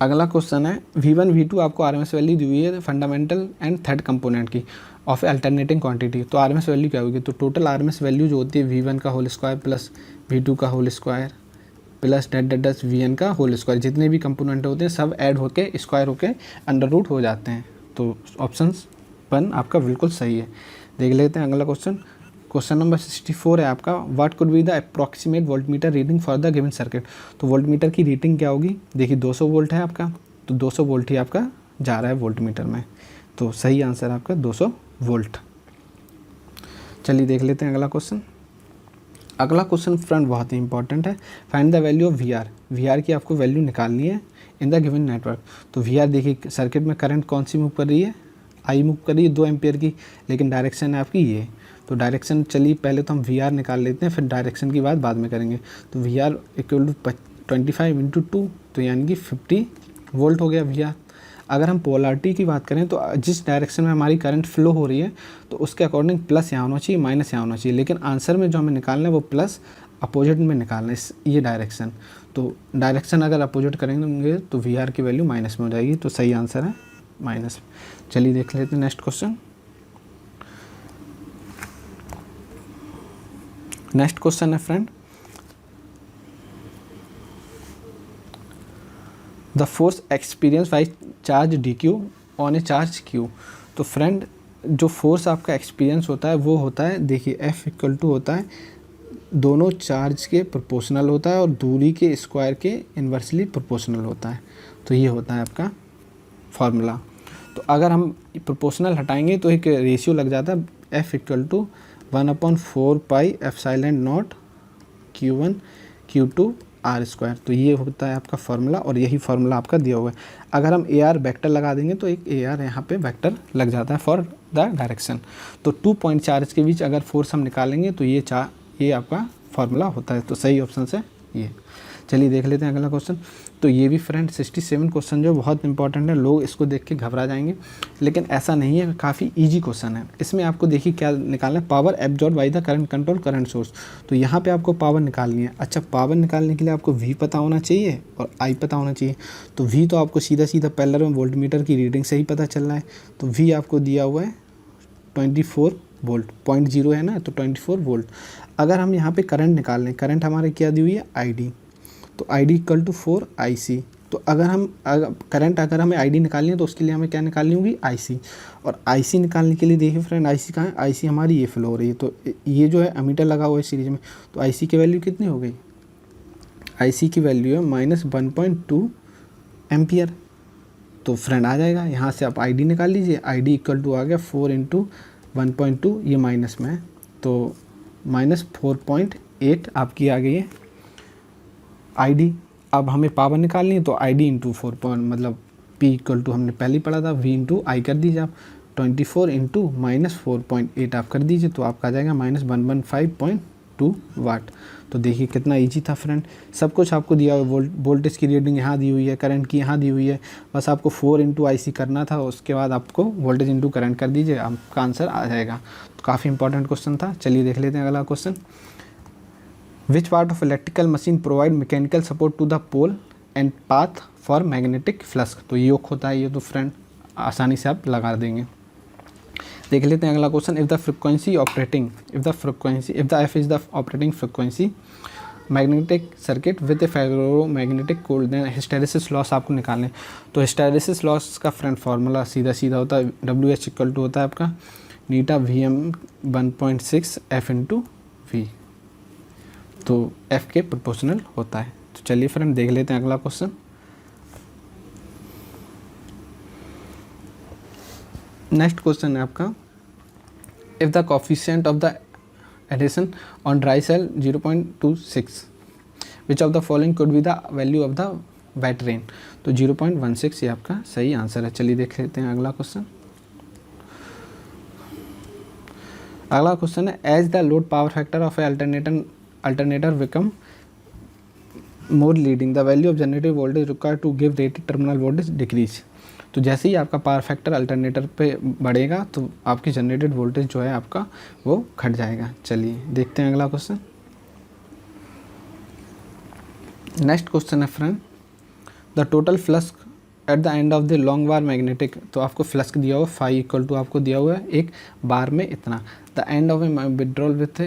अगला क्वेश्चन है V1 V2 आपको आरएमएस वैल्यू दी हुई है फंडामेंटल एंड थर्ड कंपोनेंट की ऑफ अल्टरनेटिंग क्वांटिटी। तो आरएमएस वैल्यू क्या होगी? तो टोटल आरएमएस वैल्यू जो होती है V1 का होल स्क्वायर प्लस V2 का होल स्क्वायर प्लस डेट VN का होल स्क्वायर, जितने भी कंपोनेंट होते हैं सब ऐड होके स्क्वायर होके अंडर रूट हो जाते हैं। तो ऑप्शन 1 आपका बिल्कुल सही है। देख लेते हैं अगला क्वेश्चन। क्वेश्चन नंबर 64 है आपका, what could be the approximate voltmeter reading for the given circuit. तो वोल्टमीटर की रीडिंग क्या होगी? देखिए 200 वोल्ट है आपका, तो 200 वोल्ट ही आपका जा रहा है वोल्टमीटर में, तो सही आंसर आपका 200 वोल्ट। चलिए देख लेते हैं अगला क्वेश्चन। अगला क्वेश्चन फ्रेंड बहुत ही इंपॉर्टेंट है, find the value of V R की आपको वैल्यू निकालनी है इन द गिवन नेटवर्क। तो वी देखिए सर्किट में करंट कौन सी मूव कर रही है? आई मूव कर रही है 2 एम्पियर की, लेकिन डायरेक्शन है आपकी ये। तो डायरेक्शन चलिए पहले तो हम वी निकाल लेते हैं, फिर डायरेक्शन की बात बाद में करेंगे। तो V R equal to 25 into 2, तो यानी कि 50 वोल्ट हो गया वी। अगर हम पोलैरिटी की बात करें तो जिस डायरेक्शन में हमारी करंट फ्लो हो रही है तो उसके अकॉर्डिंग प्लस यहाँ होना चाहिए, माइनस यहाँ होना चाहिए, लेकिन आंसर में जो हमें निकालना है वो प्लस अपोजिट में निकालना है ये डायरेक्शन। तो डायरेक्शन अगर अपोजिट करेंगे तो वी की वैल्यू माइनस में हो जाएगी, तो सही आंसर है माइनस। चलिए देख लेते हैं नेक्स्ट क्वेश्चन। नेक्स्ट क्वेश्चन है friend, the force experience by charge d Q on A charge Q. तो फ्रेंड जो फोर्स आपका एक्सपीरियंस होता है वो होता है, देखिए F इक्वल टू होता है दोनों चार्ज के प्रोपोर्शनल होता है और दूरी के स्क्वायर के इन्वर्सली प्रोपोर्शनल होता है। तो ये होता है आपका फार्मूला। तो अगर हम प्रोपोर्शनल हटाएंगे तो एक रेशियो लग जाता है F equal to 1/4 pi epsilon naught Q1 Q2 R square. तो ये होता है आपका फार्मूला और यही फार्मूला आपका दिया हुआ है। अगर हम AR वेक्टर लगा देंगे तो एक AR यहाँ पे वेक्टर लग जाता है फॉर द डायरेक्शन। तो 2 पॉइंट चार्ज के बीच अगर फोर्स हम निकालेंगे तो ये आपका फार्मूला होता है। तो सही ऑप्शन है ये। चलिए देख लेते हैं अगला क्वेश्चन। तो ये भी फ्रेंड 67 क्वेश्चन जो बहुत इंपॉर्टेंट है, लोग इसको देख के घबरा जाएंगे, लेकिन ऐसा नहीं है, काफ़ी इजी क्वेश्चन है। इसमें आपको देखिए क्या निकालना है, power absorb by the current control current source. तो यहाँ पे आपको पावर निकालनी है। अच्छा, पावर निकालने के लिए आपको V पता होना चाहिए और I पता होना चाहिए। तो V तो आपको सीधा सीधा पैरेलल में वोल्टमीटर की रीडिंग से ही पता चल रहा है। तो V आपको दिया हुआ है 24 वोल्ट, 0.0 है ना, तो 24 वोल्ट। अगर हम यहाँ पे करंट निकाल लें, करंट हमारे क्या दी हुई है ID, तो ID इक्वल टू 4IC। तो अगर हमें ID निकालनी है तो उसके लिए हमें क्या निकालनी होगी? IC। और IC निकालने के लिए देखिए फ्रेंड IC कहाँ है? IC हमारी ये फ्लो हो रही है, तो ये जो है अमीटर लगा हुआ है सीरीज में, तो IC की वैल्यू कितनी हो गई? IC की वैल्यू है -1.2 एम्पियर। तो फ्रेंड आ जाएगा, यहाँ से आप ID निकाल लीजिए। ID इक्वल टू आ गया 4 × 1.2, ये माइनस में है तो -4.8 आपकी आ गई है ID। अब हमें पावर निकालनी है तो ID इंटू 4 मतलब P इक्वल टू हमने पहले ही पढ़ा था V इंटू I कर दीजिए आप, 24 इंटू -4.8 आप कर दीजिए, तो आपका आ जाएगा -115.2 वाट। तो देखिए कितना इजी था फ्रेंड, सब कुछ आपको दिया हुआ है। वोल्टेज की रीडिंग यहाँ दी हुई है, करंट की यहाँ दी हुई है, बस आपको 4 × IC करना था, उसके बाद आपको वोल्टेज इंटू करंट कर दीजिए, आपका आंसर आ जाएगा। तो काफ़ी इंपॉर्टेंट क्वेश्चन था। चलिए देख लेते हैं अगला question. Which part of electrical machine provide mechanical support to the pole and path for magnetic flux? तो योक होता है ये, तो फ्रेंड आसानी से आप लगा देंगे। देख लेते हैं अगला question. If the F is the operating frequency magnetic circuit with a ferromagnetic core, then hysteresis loss आपको निकालने। तो hysteresis loss का फ्रेंड फार्मूला सीधा सीधा होता है, WH इक्वल टू होता है आपका नीटा VM 1.6 F × V, तो F के प्रोपोर्शनल होता है। तो चलिए फ्रेंड देख लेते हैं अगला क्वेश्चन। नेक्स्ट क्वेश्चन है आपका, if the coefficient of the addition on dry cell 0.26 which of the following could be the value of the wet rain. तो 0.16 ये आपका सही आंसर है। चलिए देख लेते हैं अगला क्वेश्चन। अगला क्वेश्चन है, as the load power factor of a alternator become more leading, the value of generated voltage required to give rated terminal voltage decrease। तो जैसे ही आपका पावर फैक्टर अल्टरनेटर पे बढ़ेगा तो आपकी जनरेटेड वोल्टेज जो है आपका वो घट जाएगा। चलिए देखते हैं अगला क्वेश्चन। नेक्स्ट क्वेश्चन है friend, the total flux at the end of the long bar magnetic, तो आपको फ्लक्स दिया हुआ फाई इक्वल टू आपको दिया हुआ है एक बार में इतना, the end of A withdrawal with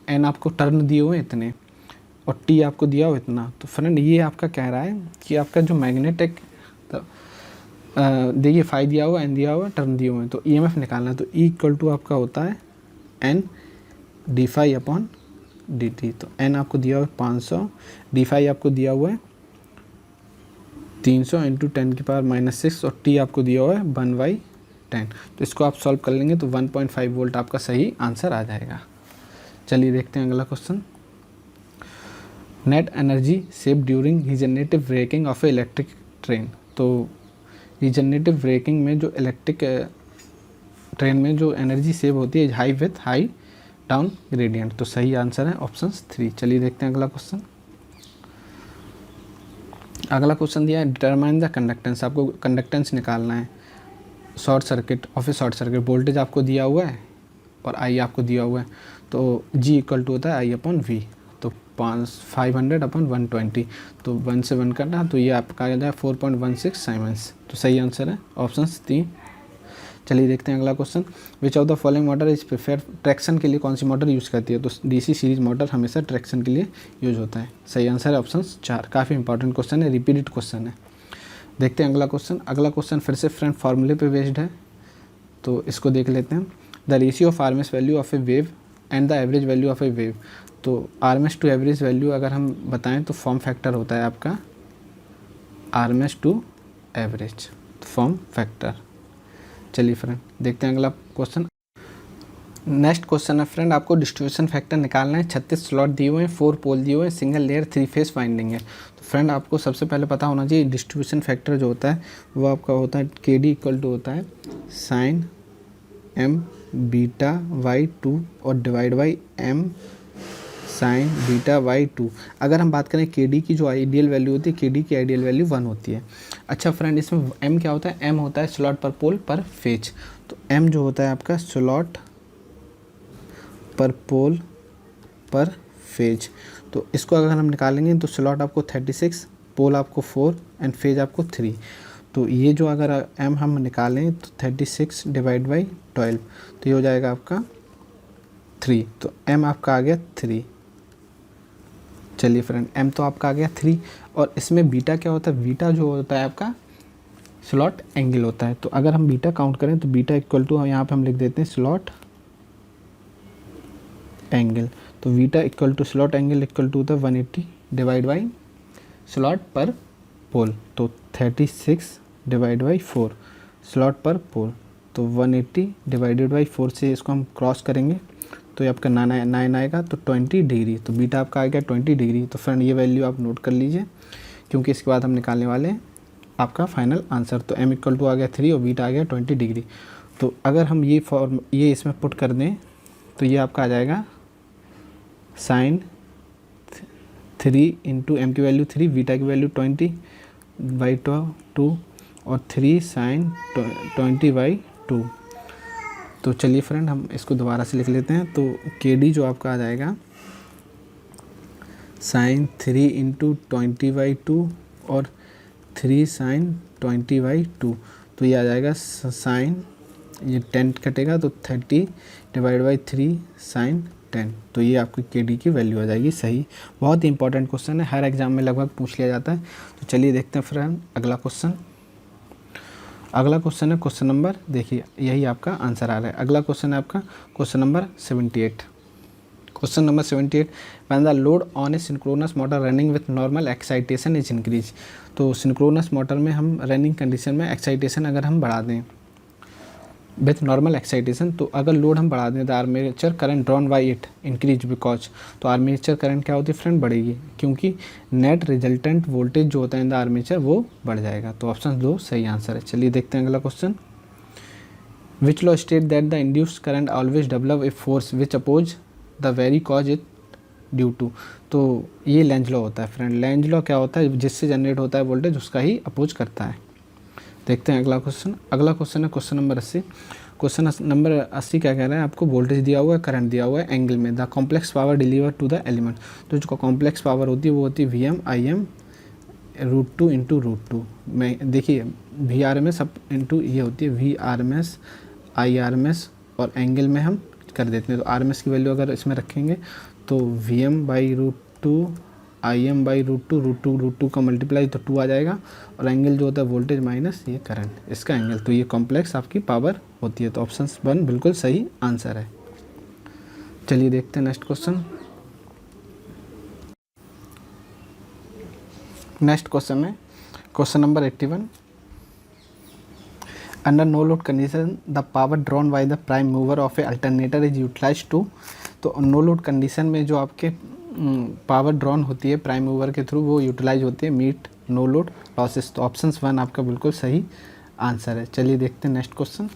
an आपको टर्न दिए हुए इतने और टी आपको दिया हुआ इतना। तो फ्रेंड ये आपका कह रहा है कि आपका जो मैग्नेटिक देखिए फाई दिया हुआ, एन दिया हुआ, टर्न दिए हुए हैं, तो ईएमएफ निकालना है। तो ई इक्वल टू आपका होता है N D phi upon D T. तो एन आपको दिया हुआ है 500, डी फाई आपको दिया हुआ है 300 इंटू 10⁻⁻6 और टी आपको दिया हुआ है 1/10। तो इसको आप सॉल्व कर लेंगे तो 1.5 वोल्ट आपका सही आंसर आ जाएगा। चलिए देखते हैं अगला question. Net energy save during regenerative braking of A electric train. तो रीजनरेटिव ब्रेकिंग में जो इलेक्ट्रिक ट्रेन में जो एनर्जी सेव होती है high with high down gradient. तो सही आंसर है ऑप्शन 3। चलिए देखते हैं अगला क्वेश्चन। अगला क्वेश्चन दिया है डिटरमाइन द कंडक्टेंस, आपको कंडक्टेंस निकालना है short circuit of A short circuit. Voltage आपको दिया हुआ है और आई आपको दिया हुआ है, तो जी इक्वल टू होता है आई अपॉन वी। तो 500 अपॉन 120, तो 1 से 1 करना, तो ये आपका आ जाएगा 4.16 साइमेंस। तो सही आंसर है ऑप्शन 3। चलिए देखते हैं अगला question. Which of the following motor is prefer, traction के लिए कौन सी मोटर यूज़ करती है? तो डीसी सीरीज मोटर हमेशा ट्रैक्शन के लिए यूज होता है। सही आंसर है ऑप्शन 4। काफ़ी इंपॉर्टेंट क्वेश्चन है, रिपीटेड क्वेश्चन है। देखते हैं अगला क्वेश्चन। अगला क्वेश्चन फिर से फ्रेंड फार्मूले पे बेस्ड है, तो इसको देख लेते हैं। The ratio of RMS value of a wave and the average value of a wave. तो आरएमएस टू एवरेज वैल्यू अगर हम बताएं तो फॉर्म फैक्टर होता है आपका RMS to average, form factor. चलिए फ्रेंड देखते हैं अगला क्वेश्चन। नेक्स्ट क्वेश्चन है फ्रेंड, आपको डिस्ट्रीब्यूशन फैक्टर निकालना है। 36 स्लॉट दिए हुए हैं, 4 पोल दिए हुए हैं, सिंगल लेयर 3 फेस वाइंडिंग है। तो फ्रेंड आपको सबसे पहले पता होना चाहिए डिस्ट्रीब्यूशन फैक्टर जो होता है वो आपका होता है के डी इक्वल टू होता है साइन एम बीटा वाई 2 और divide by M sine beta Y 2। अगर हम बात करें के डी की जो आइडियल वैल्यू होती है, के डी की आइडियल वैल्यू 1 होती है। अच्छा फ्रेंड इसमें एम क्या होता है? एम होता है स्लॉट पर पोल पर फेज। तो एम जो होता है आपका स्लॉट पर पोल पर फेज। तो इसको अगर हम निकालेंगे तो स्लॉट आपको 36, पोल आपको 4 एंड फेज आपको 3। तो ये जो अगर एम हम निकालें तो 36 डिवाइड बाई 12, तो ये हो जाएगा आपका 3। तो एम आपका आ गया 3। चलिए फ्रेंड एम तो आपका आ गया 3 और इसमें बीटा क्या होता है? बीटा जो होता है आपका स्लॉट एंगल होता है। तो अगर हम बीटा काउंट करें तो बीटा इक्वल टू यहाँ पे हम लिख देते हैं स्लॉट एंगल। तो beta equal to slot angle equal to होता है 180 डिवाइड बाई स्लॉट पर पोल। तो 36 डिवाइड बाई 4 स्लॉट पर पोल, तो 180 डिवाइडेड बाई 4 से इसको हम क्रॉस करेंगे तो ये आपका 9 आएगा, तो 20 डिग्री। तो बीटा आपका आ गया 20 डिग्री। तो फ्रेंड ये वैल्यू आप नोट कर लीजिए क्योंकि इसके बाद हम निकालने वाले हैं आपका फाइनल आंसर। तो एम इक्वल टू आ गया 3 और बीटा आ गया 20 डिग्री। तो अगर हम ये इसमें पुट कर दें तो ये आपका आ जाएगा साइन 3 इंटू एम की वैल्यू 3, बीटा की वैल्यू 20 बाई 2 और 3 साइन 20 बाई 2। तो चलिए फ्रेंड हम इसको दोबारा से लिख लेते हैं। तो के डी जो आपका आ जाएगा साइन 3 इंटू 20 बाई 2 और 3 साइन 20 बाई 2। तो ये आ जाएगा साइन, ये 10 कटेगा तो 30 डिवाइड बाई 3 साइन 10। तो ये आपकी के डी की वैल्यू आ जाएगी सही। बहुत ही इंपॉर्टेंट क्वेश्चन है, हर एग्जाम में लगभग पूछ लिया जाता है। तो चलिए देखते हैं फ्रेंड अगला क्वेश्चन। अगला क्वेश्चन है क्वेश्चन नंबर, देखिए यही आपका आंसर आ रहा है। अगला क्वेश्चन है आपका question number 78। Question number 78, when the load on a synchronous motor running with normal excitation is increase. तो सिंक्रोनस मोटर में हम रनिंग कंडीशन में एक्साइटेशन अगर हम बढ़ा दें विथ नॉर्मल एक्साइटेशन, तो अगर लोड हम बढ़ा दें the armature current drawn by it increase because. तो आर्मेचर करंट क्या होती है फ्रेंड? बढ़ेगी क्योंकि नेट रिजल्टेंट वोल्टेज जो होता है इन द आर्मेचर वो बढ़ जाएगा। तो ऑप्शन 2 सही आंसर है। चलिए देखते हैं अगला question. Which law state that the induced current always develop a force which oppose the very cause it due to. तो ये लेंज लॉ होता है फ्रेंड। लेंज लॉ क्या होता है? जिससे जनरेट होता है वोल्टेज उसका ही अपोज करता है। देखते हैं अगला क्वेश्चन। अगला क्वेश्चन है क्वेश्चन नंबर 80। क्वेश्चन नंबर 80 क्या कह रहा है, आपको वोल्टेज दिया हुआ है, करंट दिया हुआ है, एंगल में the complex power deliver to the element. तो जो कॉम्प्लेक्स पावर होती है वो होती है VM IM √2 इंटू √2 में। देखिए VRMS सब इंटू ये होती है VRMS IRMS, और एंगल में हम कर देते हैं। तो RMS की वैल्यू अगर इसमें रखेंगे तो VM/√2 IM/√2 का मल्टीप्लाई तो 2 आ जाएगा, और एंगल जो होता है वोल्टेज माइनस ये करंट, इसका एंगल। तो ये कॉम्प्लेक्स आपकी पावर होती है। तो ऑप्शन 1 बिल्कुल सही आंसर है। चलिए देखते हैं नेक्स्ट क्वेश्चन। नेक्स्ट क्वेश्चन है question number 81। Under no load condition the power drawn by the prime mover of a alternator is utilise to. तो नो लोड कंडीशन में जो आपके पावर ड्रॉन होती है प्राइम मूवर के थ्रू, वो utilise होती है मीट नो लोड लॉसेस। तो ऑप्शन 1 आपका बिल्कुल सही आंसर है। चलिए देखते हैं नेक्स्ट क्वेश्चन।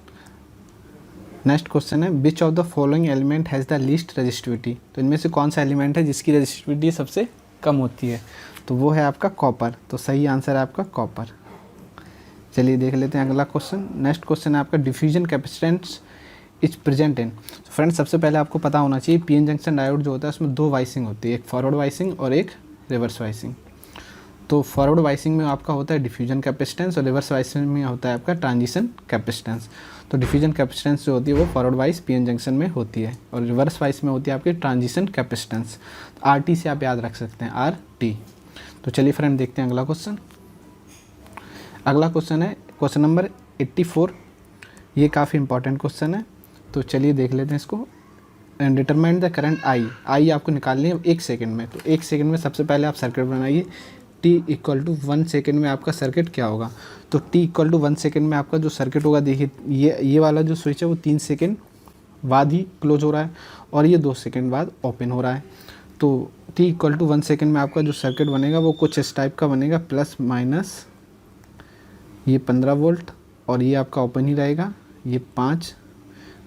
नेक्स्ट क्वेश्चन है which of the following element has the least resistivity. तो इनमें से कौन सा एलिमेंट है जिसकी रजिस्टिविटी सबसे कम होती है। तो वो है आपका कॉपर। तो सही आंसर है आपका कॉपर। चलिए देख लेते हैं अगला क्वेश्चन। नेक्स्ट क्वेश्चन है आपका diffusion capacitance is present in. तो फ्रेंड्स सबसे पहले आपको पता होना चाहिए पीएन जंक्शन डायोड जो होता है उसमें 2 वाइसिंग होती है, एक फॉरवर्ड वाइसिंग और एक रिवर्स वाइसिंग। तो फॉरवर्ड वाइसिंग में आपका होता है डिफ्यूजन कैपेसिटेंस, और रिवर्स वाइसिंग में होता है आपका ट्रांजिशन कैपेसिटेंस। तो डिफ्यूजन कैपेसिटेंस जो होती है वो फॉरवर्ड वाइस पीएन जंक्शन में होती है, और रिवर्स वाइस में होती है आपकी ट्रांजिशन कैपेसिटेंस। तो RT से आप याद रख सकते हैं, RT। तो चलिए फ्रेंड देखते हैं अगला क्वेश्चन। अगला क्वेश्चन है क्वेश्चन नंबर 84। ये काफ़ी इंपॉर्टेंट क्वेश्चन है, तो चलिए देख लेते हैं इसको। डिटरमाइन द करंट आई आपको निकालनी है 1 सेकंड में। तो 1 सेकंड में सबसे पहले आप सर्किट बनाइए। t = 1 सेकंड में आपका सर्किट क्या होगा। तो t = 1 सेकंड में आपका जो सर्किट होगा, देखिए ये वाला जो स्विच है वो 3 सेकंड बाद ही क्लोज हो रहा है, और ये 2 सेकंड बाद ओपन हो रहा है। तो t = 1 सेकंड में आपका जो सर्किट बनेगा वो कुछ इस टाइप का बनेगा, प्लस माइनस ये 15 वोल्ट, और ये आपका ओपन ही रहेगा, ये 5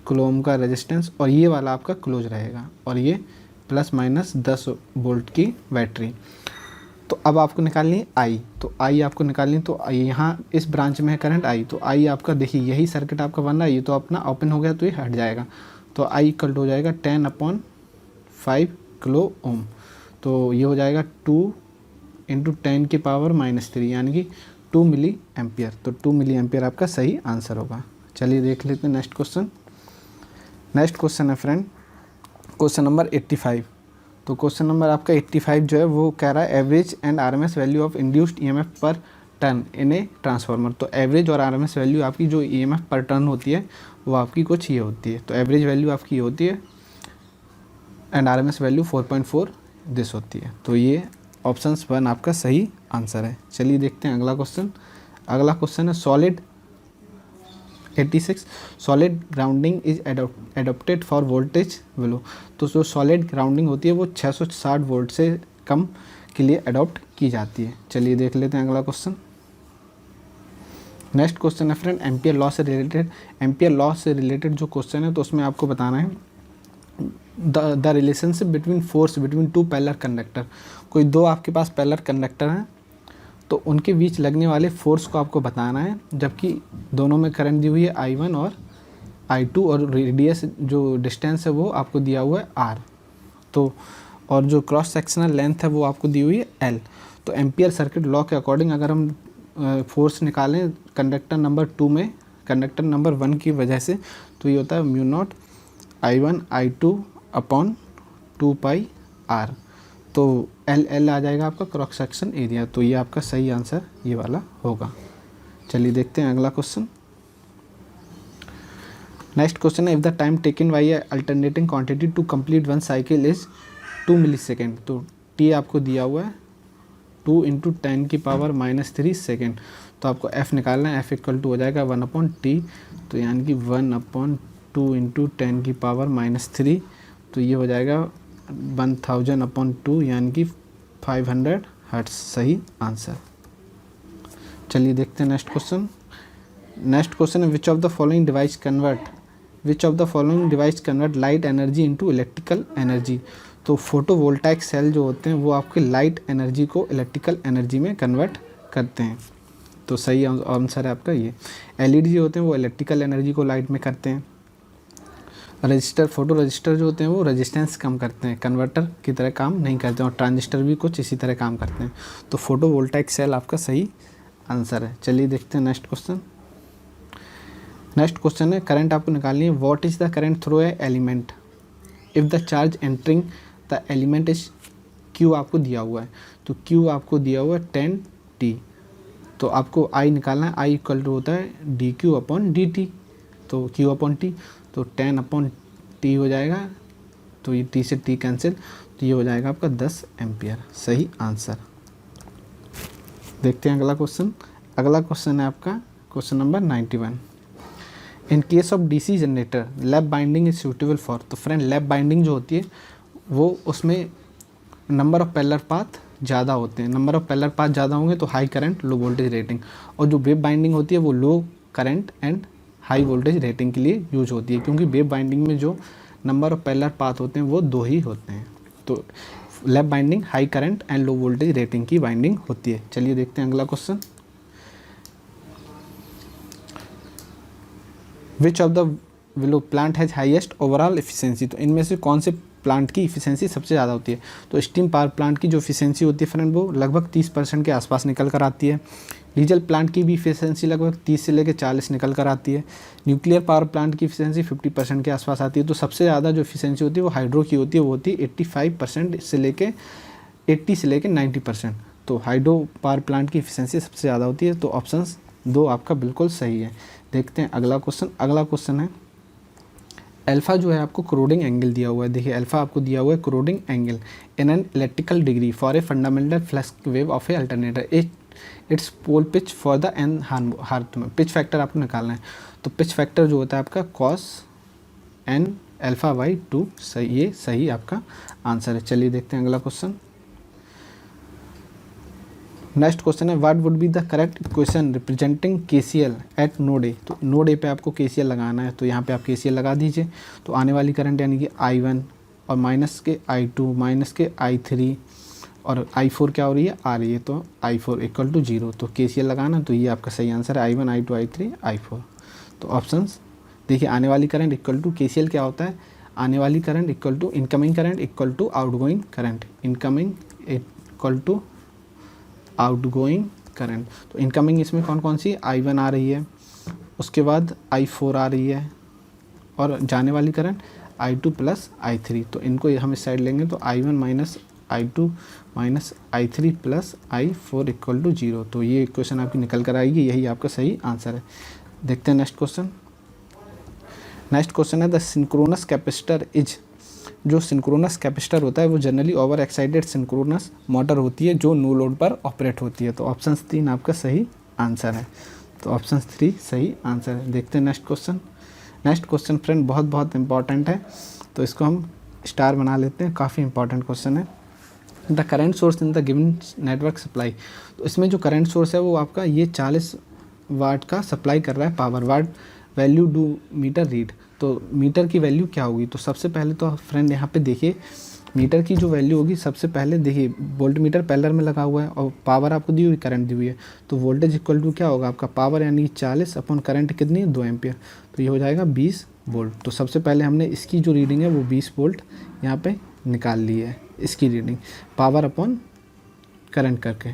किलो ओम का रेजिस्टेंस, और ये वाला आपका क्लोज रहेगा, और ये प्लस माइनस 10 वोल्ट की बैटरी। तो अब आपको निकालनी है आई। तो आई आपको निकालनी, तो यहाँ इस ब्रांच में है करंट आई। तो आई आपका देखिए यही सर्किट आपका बन रहा है, ये तो अपना ओपन हो गया तो ये हट जाएगा। तो आई इक्वल हो जाएगा 10/5 किलो ओम। तो ये हो जाएगा 2 × 10⁻³ यानी कि 2 मिली एम्पियर। तो 2 मिली एम्पियर आपका सही आंसर होगा। चलिए देख लेते हैं नेक्स्ट क्वेश्चन। नेक्स्ट क्वेश्चन है फ्रेंड क्वेश्चन नंबर 85। तो क्वेश्चन नंबर आपका 85 जो है वो कह रहा है average and RMS value of induced EMF पर टर्न इन ए ट्रांसफार्मर। तो एवरेज और RMS वैल्यू आपकी जो EMF पर टर्न होती है वो आपकी कुछ ये होती है। तो एवरेज वैल्यू आपकी ये होती है, एंड RMS वैल्यू 4.4 दिस होती है। तो ये ऑप्शन 1 आपका सही आंसर है। चलिए देखते हैं अगला क्वेश्चन। अगला क्वेश्चन है solid 86 solid grounding is adopted for voltage below. तो जो सॉलिड ग्राउंडिंग होती है वो 660 वोल्ट से कम के लिए अडॉप्ट की जाती है। चलिए देख लेते हैं अगला क्वेश्चन। नेक्स्ट क्वेश्चन है फ्रेंड एम्पियर लॉ से रिलेटेड। एम्पियर लॉ से रिलेटेड जो क्वेश्चन है तो उसमें आपको बताना है the relationship between force between 2 parallel conductor. कोई 2 आपके पास पैरेलल कंडक्टर हैं, तो उनके बीच लगने वाले फोर्स को आपको बताना है, जबकि दोनों में करंट दी हुई है I1 और I2, और रेडियस जो डिस्टेंस है वो आपको दिया हुआ है R। तो और जो क्रॉस सेक्शनल लेंथ है वो आपको दी हुई है L। तो एम्पियर सर्किट लॉ के अकॉर्डिंग अगर हम फोर्स निकालें कंडक्टर नंबर 2 में कंडक्टर नंबर 1 की वजह से, तो ये होता है μ0 I1 I2/2πr। तो L आ जाएगा आपका क्रॉस सेक्शन एरिया। तो ये आपका सही आंसर ये वाला होगा। चलिए देखते हैं अगला क्वेश्चन। नेक्स्ट क्वेश्चन है if the time taken by alternating quantity to complete 1 cycle is 2 millisecond. तो T आपको दिया हुआ है 2 × 10⁻³ सेकेंड। तो आपको F निकालना है। F इक्वल टू हो जाएगा 1/T। तो यानी कि 1/2 × 10⁻³ तो ये हो जाएगा 1000/2 यानी कि 500 हर्ट्ज सही आंसर। चलिए देखते हैं नेक्स्ट क्वेश्चन। नेक्स्ट क्वेश्चन है which of the following device convert light energy into electrical energy. तो फोटोवोल्टाइक सेल जो होते हैं वो आपके लाइट एनर्जी को इलेक्ट्रिकल एनर्जी में कन्वर्ट करते हैं। तो सही आंसर है आपका ये। एलईडी जो होते हैं वो इलेक्ट्रिकल एनर्जी को लाइट में करते हैं। रजिस्टर, फोटो रजिस्टर जो होते हैं वो रेजिस्टेंस कम करते हैं, कन्वर्टर की तरह काम नहीं करते हैं, और ट्रांजिस्टर भी कुछ इसी तरह काम करते हैं। तो फोटो वोल्टाइक सेल आपका सही आंसर है। चलिए देखते हैं नेक्स्ट क्वेश्चन। नेक्स्ट क्वेश्चन है, करंट आपको निकालनी है। What is the current through a element if the charge entering the element is Q आपको दिया हुआ है। तो क्यू आपको दिया हुआ है 10t, तो आपको आई निकालना है। आई इक्वल टू होता है d q upon D T, तो क्यू अपॉन टी, तो 10 अपॉन टी हो जाएगा, तो ये टी से टी कैंसिल, तो ये हो जाएगा आपका 10 एम्पियर। सही आंसर। देखते हैं अगला क्वेश्चन। अगला क्वेश्चन है आपका question number 91। In case of DC generator lap binding is suitable for. तो फ्रेंड लैप बाइंडिंग जो होती है वो उसमें नंबर ऑफ पैरेलल पाथ ज़्यादा होते हैं। नंबर ऑफ पैरेलल पाथ ज़्यादा होंगे तो high current low voltage rating, और जो वेव बाइंडिंग होती है वो low current and high voltage rating के लिए यूज होती है, क्योंकि वेव बाइंडिंग में जो नंबर ऑफ पैरेलल पाथ होते हैं वो 2 ही होते हैं। तो lap binding high current and low voltage rating की बाइंडिंग होती है। चलिए देखते हैं अगला question. Which of the willow plant has highest overall efficiency. तो इनमें से कौन से प्लांट की इफिशियंसी सबसे ज़्यादा होती है। तो स्टीम पावर प्लांट की जो इफिशियंसी होती है फ्रेंड वो लगभग 30% के आसपास निकल कर आती है। डीजल प्लांट की भी इफिशियंसी लगभग 30 से लेकर 40 निकल कर आती है। न्यूक्लियर पावर प्लांट की इफिशियंसी 50% के आसपास आती है। तो सबसे ज़्यादा जो इफिशियंसी होती है वो हाइड्रो की होती है, वो होती है 85% से लेकर 80 से लेकर 90%। तो हाइड्रो पावर प्लांट की इफिशियंसी सबसे ज़्यादा होती है। तो ऑप्शन 2 आपका बिल्कुल सही है। देखते हैं अगला क्वेश्चन। अगला क्वेश्चन है, अल्फ़ा जो है आपको कोरोडिंग एंगल दिया हुआ है। देखिए अल्फ़ा आपको दिया हुआ है chording angle in an electrical degree for a fundamental flux wave of a alternator its pole pitch for the n hearth में। पिच फैक्टर आपको निकालना है। तो पिच फैक्टर जो होता है आपका कॉस एन अल्फ़ा बाई 2। सही, ये सही आपका आंसर है। चलिए देखते हैं अगला क्वेश्चन। नेक्स्ट क्वेश्चन है, what would be the correct equation representing KCL eight node A. तो नोड ए पे आपको केसीएल लगाना है, तो यहाँ पे आप केसीएल लगा दीजिए। तो आने वाली करंट यानी कि I1 और माइनस के I2 माइनस के I3 और I4 क्या हो रही है, आ रही है। तो I4 इक्वल टू 0, तो केसीएल लगाना। तो ये आपका सही आंसर है, I1 I2 I3 I4। तो ऑप्शंस देखिए, आने वाली करंट इक्वल टू केसीएल क्या होता है, आने वाली current equal to incoming current equal to outgoing current, incoming equal to outgoing current. तो इनकमिंग इसमें कौन कौन सी, I1 आ रही है, उसके बाद I4 आ रही है, और जाने वाली करंट I2 प्लस I3। तो इनको हम इस साइड लेंगे तो I1 minus I2 minus I3 plus I4 equal to 0। तो ये इक्वेशन आपकी निकल कर आएगी, यही आपका सही आंसर है। देखते हैं नेक्स्ट क्वेश्चन। नेक्स्ट क्वेश्चन है, द सिंक्रोनस कैपेसिटर इज। जो सिंक्रोनस कैपेसिटर होता है वो generally over excited synchronous motor होती है जो नो लोड पर ऑपरेट होती है। तो ऑप्शन 3 आपका सही आंसर है। तो ऑप्शन 3 सही आंसर है। देखते हैं next question. Next question friend बहुत इंपॉर्टेंट है, तो इसको हम स्टार बना लेते हैं, काफ़ी इंपॉर्टेंट क्वेश्चन है। The current source in the given network supply. तो इसमें जो करेंट सोर्स है वो आपका ये 40 वाट का सप्लाई कर रहा है power. What value do meter read. तो मीटर की वैल्यू क्या होगी, तो सबसे पहले तो फ्रेंड यहाँ पे देखिए मीटर की जो वैल्यू होगी, सबसे पहले देखिए वोल्ट मीटर पैरेलल में लगा हुआ है और पावर आपको दी हुई, करंट दी हुई है। तो वोल्टेज इक्वल टू क्या होगा आपका पावर यानी 40 अपॉन करंट कितनी, 2 एम्पियर। तो ये हो जाएगा 20 वोल्ट। तो सबसे पहले हमने इसकी जो रीडिंग है वो 20 वोल्ट यहाँ पे निकाल ली है, इसकी रीडिंग पावर अपॉन करंट करके।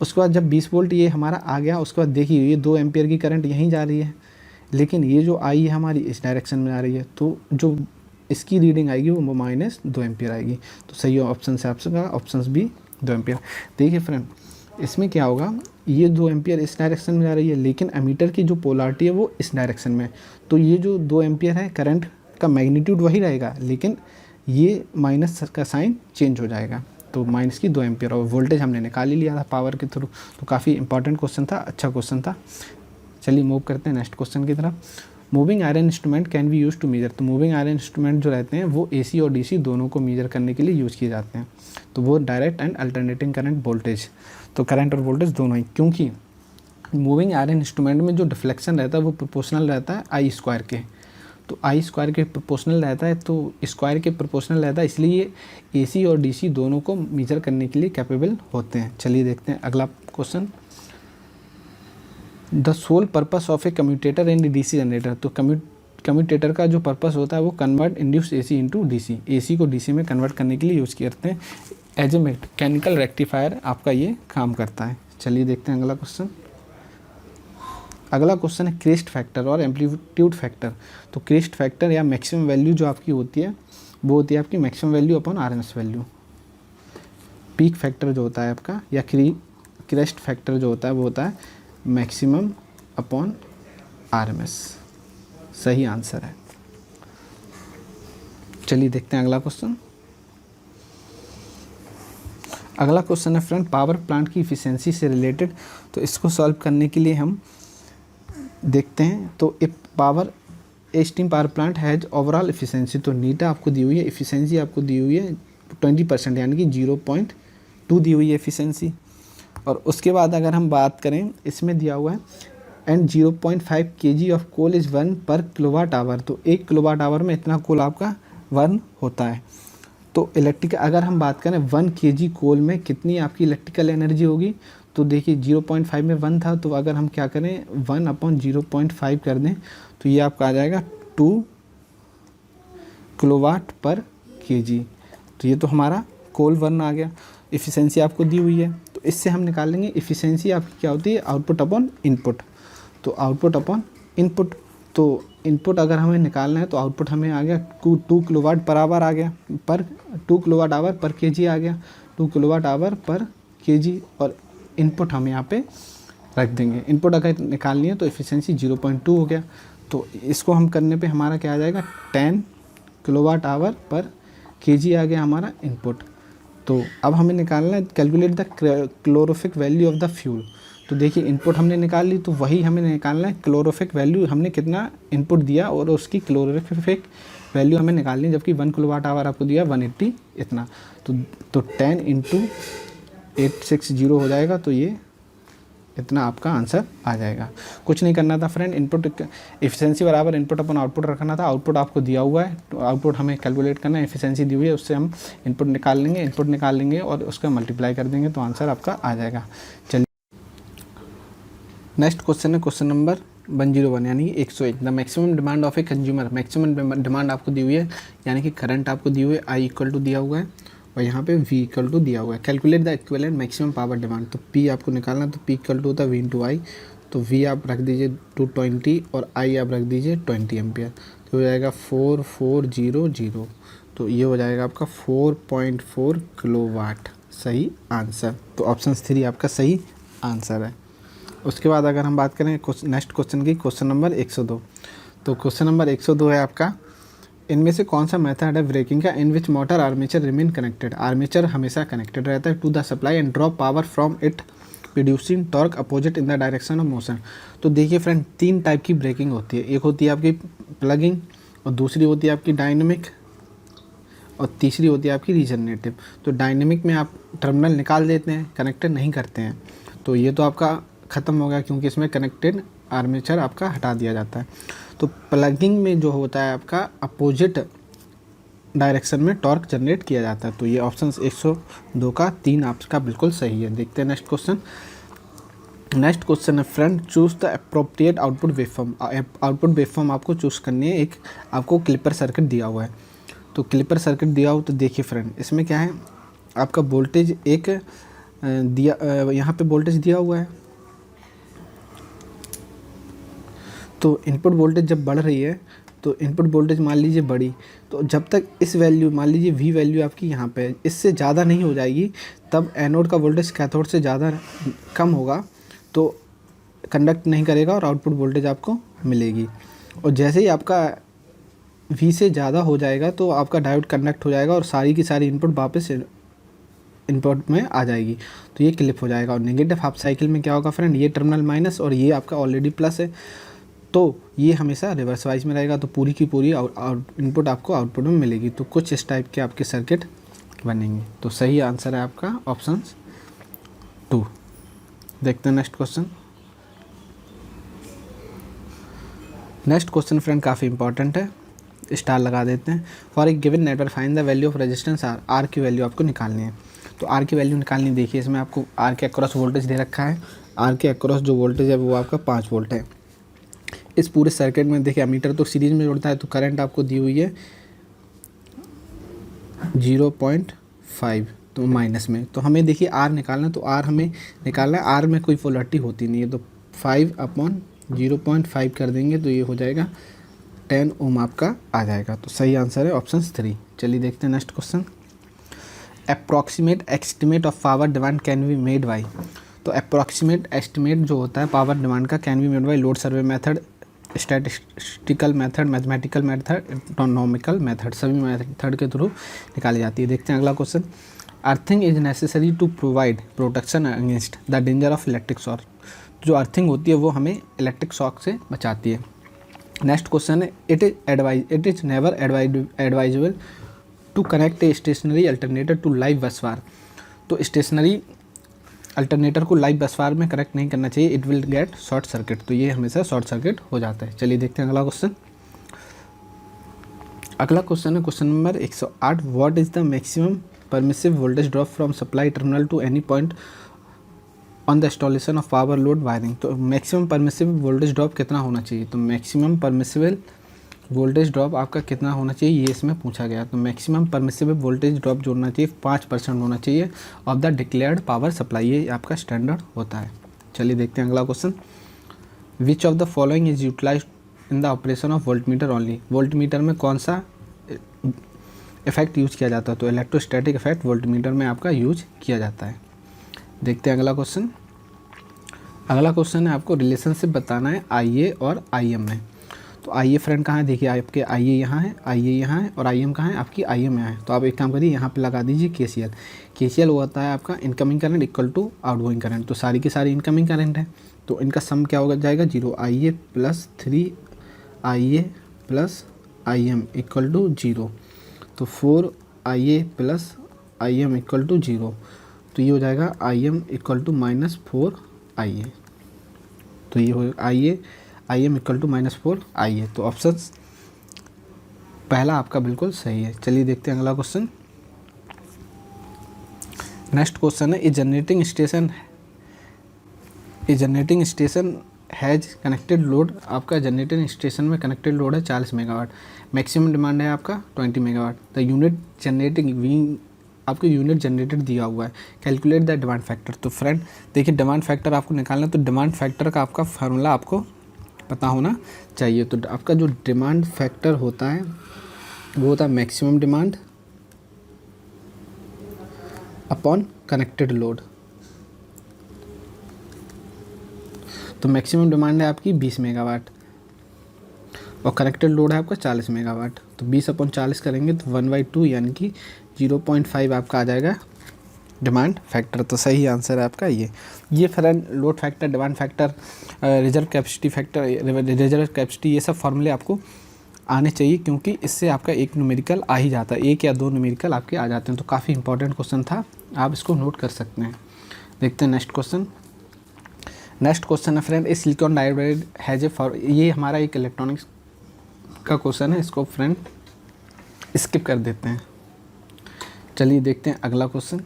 उसके बाद जब 20 वोल्ट ये हमारा आ गया, उसके बाद देखिए ये 2 एम्पियर की करंट यहीं जा रही है, लेकिन ये जो आई है हमारी इस डायरेक्शन में आ रही है। तो जो इसकी रीडिंग आएगी वो माइनस 2 एम्पियर आएगी। तो सही ऑप्शन से आपसे ऑप्शन बी 2 एम्पियर। देखिए फ्रेंड इसमें क्या होगा, ये 2 एम्पियर इस डायरेक्शन में जा रही है, लेकिन एमीटर की जो पोलैरिटी है वो इस डायरेक्शन में। तो ये जो 2 एम्पियर है करंट का मैग्नीट्यूड वही रहेगा, लेकिन ये माइनस का साइन चेंज हो जाएगा। तो माइनस की 2 एम्पियर, और वोल्टेज हमने निकाल ही लिया था पावर के थ्रू। तो काफ़ी इंपॉर्टेंट क्वेश्चन था, अच्छा क्वेश्चन था। चलिए मूव करते हैं नेक्स्ट क्वेश्चन की तरफ। Moving iron instrument can be use to measure. तो मूविंग आयरन इंस्ट्रूमेंट जो रहते हैं वो AC और DC दोनों को मेजर करने के लिए यूज़ किए जाते हैं। तो वो direct and alternating current voltage, तो करंट और वोल्टेज दोनों ही, क्योंकि मूविंग आयरन इंस्ट्रूमेंट में जो डिफ्लेक्शन रहता है वो प्रोपोर्शनल रहता है I स्क्वायर के। तो I स्क्वायर के प्रोपोर्शनल रहता है, तो स्क्वायर के प्रोपोर्शनल रहता है, इसलिए AC और DC दोनों को मेजर करने के लिए कैपेबल होते हैं। चलिए देखते हैं अगला question. The sole purpose of a commutator and DC generator, तो कम्यूटेटर का जो पर्पस होता है वो convert induce AC into DC, AC को डीसी में कन्वर्ट करने के लिए यूज़ करते हैं। एज ए मैकेनिकल रेक्टिफायर आपका ये काम करता है। चलिए देखते हैं अगला क्वेश्चन। अगला क्वेश्चन है क्रेस्ट फैक्टर और एम्पलीट्यूड फैक्टर। तो क्रेस्ट फैक्टर या मैक्सिमम वैल्यू जो आपकी होती है वो होती है आपकी maximum value upon RMS value. Peak factor जो होता है आपका या क्रेस्ट फैक्टर जो होता है वो होता है मैक्सिमम अपॉन आरएमएस। सही आंसर है। चलिए देखते हैं अगला क्वेश्चन। अगला क्वेश्चन है फ्रेंड पावर प्लांट की इफिशियंसी से रिलेटेड। तो इसको सॉल्व करने के लिए हम देखते हैं। तो a steam power plant has overall efficiency, तो नीटा आपको दी हुई है, इफिशियंसी आपको दी हुई है 20% यानी कि 0.2 दी हुई है इफिशियंसी। और उसके बाद अगर हम बात करें इसमें दिया हुआ है and 0.5 kg of coal is burn per kilowatt hour, तो 1 किलोवाट आवर में इतना कोल आपका बर्न होता है। तो इलेक्ट्रिक अगर हम बात करें 1 kg कोल में कितनी आपकी इलेक्ट्रिकल एनर्जी होगी, तो देखिए 0.5 में 1 था, तो अगर हम क्या करें 1/0.5 कर दें तो ये आपका आ जाएगा 2 किलोवाट पर kg। तो ये तो हमारा कोल बर्न आ गया। इफ़िशेंसी आपको दी हुई है, तो इससे हम निकाल लेंगे इफ़िशेंसी आपकी क्या होती है आउटपुट अपॉन इनपुट। तो आउटपुट अपॉन इनपुट, तो इनपुट अगर हमें निकालना है तो आउटपुट हमें आ गया 2 किलोवाट पर आवर आ गया, पर 2 किलोवाट आवर पर kg आ गया, 2 किलोवाट आवर पर kg। और इनपुट हम यहाँ पे रख देंगे। इनपुट अगर निकालनी है तो इफ़िशेंसी 0.2 हो गया। तो इसको हम करने पे हमारा क्या आ जाएगा 10 किलोवाट आवर पर kg आ गया हमारा इनपुट। तो अब हमें निकालना है calculate the calorific value of the fuel. तो देखिए इनपुट हमने निकाल ली, तो वही हमें निकालना है क्लोरोफिक वैल्यू, हमने कितना इनपुट दिया और उसकी क्लोरोफिक वैल्यू हमें निकालनी है, जबकि 1 किलोवाट आवर आपको दिया 180 इतना। तो 10 इंटू 860 हो जाएगा, तो ये इतना आपका आंसर आ जाएगा। कुछ नहीं करना था फ्रेंड, इनपुट इफिशियंसी बराबर इनपुट अपन आउटपुट रखना था। आउटपुट आपको दिया हुआ है, तो आउटपुट हमें कैलकुलेट करना है, इफिशियंसी दी हुई है, उससे हम इनपुट निकाल लेंगे और उसका मल्टीप्लाई कर देंगे, तो आंसर आपका आ जाएगा। चलिए नेक्स्ट क्वेश्चन है क्वेश्चन नंबर 101 यानी 101। The maximum demand of a consumer, maximum demand आपको दी हुई है यानी कि करंट आपको दी हुई है I इक्वल टू दिया हुआ है और यहाँ पे V इक्वल टू दिया हुआ है। Calculate the equivalent maximum power demand, तो P आपको निकालना, तो P इक्वल टू होता है V इंटू I। तो V आप रख दीजिए 220 और I आप रख दीजिए 20 एम्पियर, तो हो जाएगा 4400। तो ये हो जाएगा आपका 4.4 किलोवाट। सही आंसर। तो ऑप्शन 3 आपका सही आंसर है। उसके बाद अगर हम बात करें नेक्स्ट क्वेश्चन की, क्वेश्चन नंबर 102। तो क्वेश्चन नंबर 102 है आपका, इनमें से कौन सा मेथड है ब्रेकिंग का in which motor armature remain connected. Armature हमेशा कनेक्टेड रहता है to the supply and drop power from it producing torque opposite in the direction of motion. तो देखिए फ्रेंड 3 टाइप की ब्रेकिंग होती है, एक होती है आपकी प्लगिंग और दूसरी होती है आपकी डायनेमिक और तीसरी होती है आपकी रीजनरेटिव। तो डायनेमिक में आप टर्मिनल निकाल देते हैं, कनेक्टेड नहीं करते हैं, तो ये तो आपका ख़त्म हो गया क्योंकि इसमें कनेक्टेड आर्मेचर आपका हटा दिया जाता है। तो प्लगिंग में जो होता है आपका अपोजिट डायरेक्शन में टॉर्क जनरेट किया जाता है। तो ये ऑप्शन 102 का 3 आपका बिल्कुल सही है। देखते हैं नेक्स्ट क्वेश्चन। नेक्स्ट क्वेश्चन है friend, choose the appropriate output waveform. Output waveform आपको चूज़ करनी है। एक आपको क्लिपर सर्किट दिया हुआ है, तो क्लिपर सर्किट दिया हो तो देखिए फ्रेंड इसमें क्या है आपका वोल्टेज एक दिया, यहाँ पे वोल्टेज दिया हुआ है, तो इनपुट वोल्टेज जब बढ़ रही है तो इनपुट वोल्टेज मान लीजिए बढ़ी, तो जब तक इस वैल्यू मान लीजिए V वैल्यू आपकी यहाँ पे इससे ज़्यादा नहीं हो जाएगी, तब एनोड का वोल्टेज कैथोड से ज़्यादा कम होगा तो कंडक्ट नहीं करेगा और आउटपुट वोल्टेज आपको मिलेगी। और जैसे ही आपका V से ज़्यादा हो जाएगा तो आपका डायोड कंडक्ट हो जाएगा और सारी की सारी इनपुट वापस इनपुट में आ जाएगी, तो ये क्लिप हो जाएगा। और नेगेटिव हाफ साइकिल में क्या होगा फ्रेंड, ये टर्मिनल माइनस और ये आपका ऑलरेडी प्लस है, तो ये हमेशा रिवर्स वाइज में रहेगा, तो पूरी की पूरी इनपुट आपको आउटपुट में मिलेगी। तो कुछ इस टाइप के आपके सर्किट बनेंगे। तो सही आंसर है आपका ऑप्शन 2। देखते हैं next question. Next question friend काफ़ी इंपॉर्टेंट है, स्टार लगा देते हैं। For a given network find the value of resistance R. R की वैल्यू आपको निकालनी है। तो आर की वैल्यू निकालनी, देखिए इसमें आपको आर के अक्रॉस वोल्टेज दे रखा है, आर के अक्रॉस जो वोल्टेज है वो आपका 5 वोल्ट है। इस पूरे सर्किट में देखिए एमीटर तो सीरीज में जोड़ता है, तो करंट आपको दी हुई है 0.5, तो माइनस में, तो हमें देखिए आर निकालना है, तो आर हमें निकालना है, आर में कोई पोलरिटी होती नहीं है, तो 5/0.5 कर देंगे तो ये हो जाएगा 10 ओम आपका आ जाएगा। तो सही आंसर है ऑप्शन 3। चलिए देखते हैं next question. Approximate estimate of power demand can be made by, तो अप्रॉक्सीमेट एस्टिमेट जो होता है पावर डिमांड का can be made by load survey method, statistical method, mathematical method, economical method, सभी मेथड के थ्रू निकाली जाती है। देखते हैं अगला क्वेश्चन। Earthing is necessary to provide protection against the danger of electric shock, जो अर्थिंग होती है वो हमें इलेक्ट्रिक शॉक से बचाती है। नेक्स्ट क्वेश्चन है it is never advisable to connect a stationary alternator to live bus bar, तो स्टेशनरी अल्टरनेटर को लाइव बस बार में कनेक्ट नहीं करना चाहिए, it will get short circuit, तो ये हमेशा शॉर्ट सर्किट हो जाता है। चलिए देखते हैं अगला क्वेश्चन। अगला क्वेश्चन है question number 108, what is the maximum permissive voltage drop from supply terminal to any point on the installation of power load wiring, तो मैक्सिमम परमिसिबल वोल्टेज ड्रॉप कितना होना चाहिए, तो मैक्सिमम परमिसिबल वोल्टेज ड्रॉप आपका कितना होना चाहिए ये इसमें पूछा गया। तो मैक्सिमम परमिसिबल वोल्टेज ड्रॉप जो होना चाहिए 5% होना चाहिए of the declared power supply, ये आपका स्टैंडर्ड होता है। चलिए देखते हैं अगला question. Which of the following is utilise in the operation of voltmeter only, voltmeter में कौन सा इफेक्ट यूज किया जाता है, तो इलेक्ट्रोस्टैटिक इफेक्ट वोल्टमीटर में आपका यूज किया जाता है। देखते हैं अगला क्वेश्चन। अगला क्वेश्चन है आपको रिलेशनशिप बताना है IA और IM में, तो IA फ्रेंड कहाँ है, देखिए आपके IA यहाँ है, IA यहाँ है, और IM कहाँ है, आपकी IM यहाँ है। तो आप एक काम करिए यहाँ पे लगा दीजिए KCL। KCL वो होता है आपका incoming current equal to outgoing current, तो सारी की सारी इनकमिंग करंट है, तो इनका सम क्या होगा जाएगा 0, IA + 3IA + IM equal to 0, तो 4IA + IM इक्वल टू 0, तो ये हो जाएगा IM इक्वल टू -4IA, तो ये हो IM इक्वल टू -4IA, तो ऑप्शन पहला आपका बिल्कुल सही है। चलिए देखते हैं अगला क्वेश्चन। नेक्स्ट क्वेश्चन है a generating station has connected load, आपका जनरेटिंग स्टेशन में कनेक्टेड लोड है 40 मेगावाट, मैक्सिमम डिमांड है आपका 20 megawatt, the unit generating wing आपको यूनिट जनरेटेड दिया हुआ है, कैलकुलेट द डिमांड फैक्टर। तो फ्रेंड देखिए डिमांड फैक्टर आपको निकालना है, तो डिमांड फैक्टर का आपका फार्मूला आपको पता होना चाहिए। तो आपका जो डिमांड फैक्टर होता है वो होता है maximum demand upon connected load, तो मैक्सिमम डिमांड है आपकी 20 मेगावाट और कनेक्टेड लोड है आपका 40 मेगावाट, तो 20/40 करेंगे तो 1/2 यानी कि 0.5 आपका आ जाएगा डिमांड फैक्टर, तो सही आंसर है आपका ये friend load factor, demand factor, reserve capacity factor, reserve capacity, ये सब फॉर्मूले आपको आने चाहिए, क्योंकि इससे आपका एक न्यूमेरिकल आ ही जाता है, 1 या 2 न्यूमेरिकल आपके आ जाते हैं, तो काफ़ी इंपॉर्टेंट क्वेश्चन था, आप इसको नोट कर सकते हैं। देखते हैं नेक्स्ट क्वेश्चन। नेक्स्ट क्वेश्चन है friend A silicon dioxide has a ये हमारा एक इलेक्ट्रॉनिक्स का क्वेश्चन है, इसको फ्रेंड स्किप कर देते हैं। चलिए देखते हैं अगला question.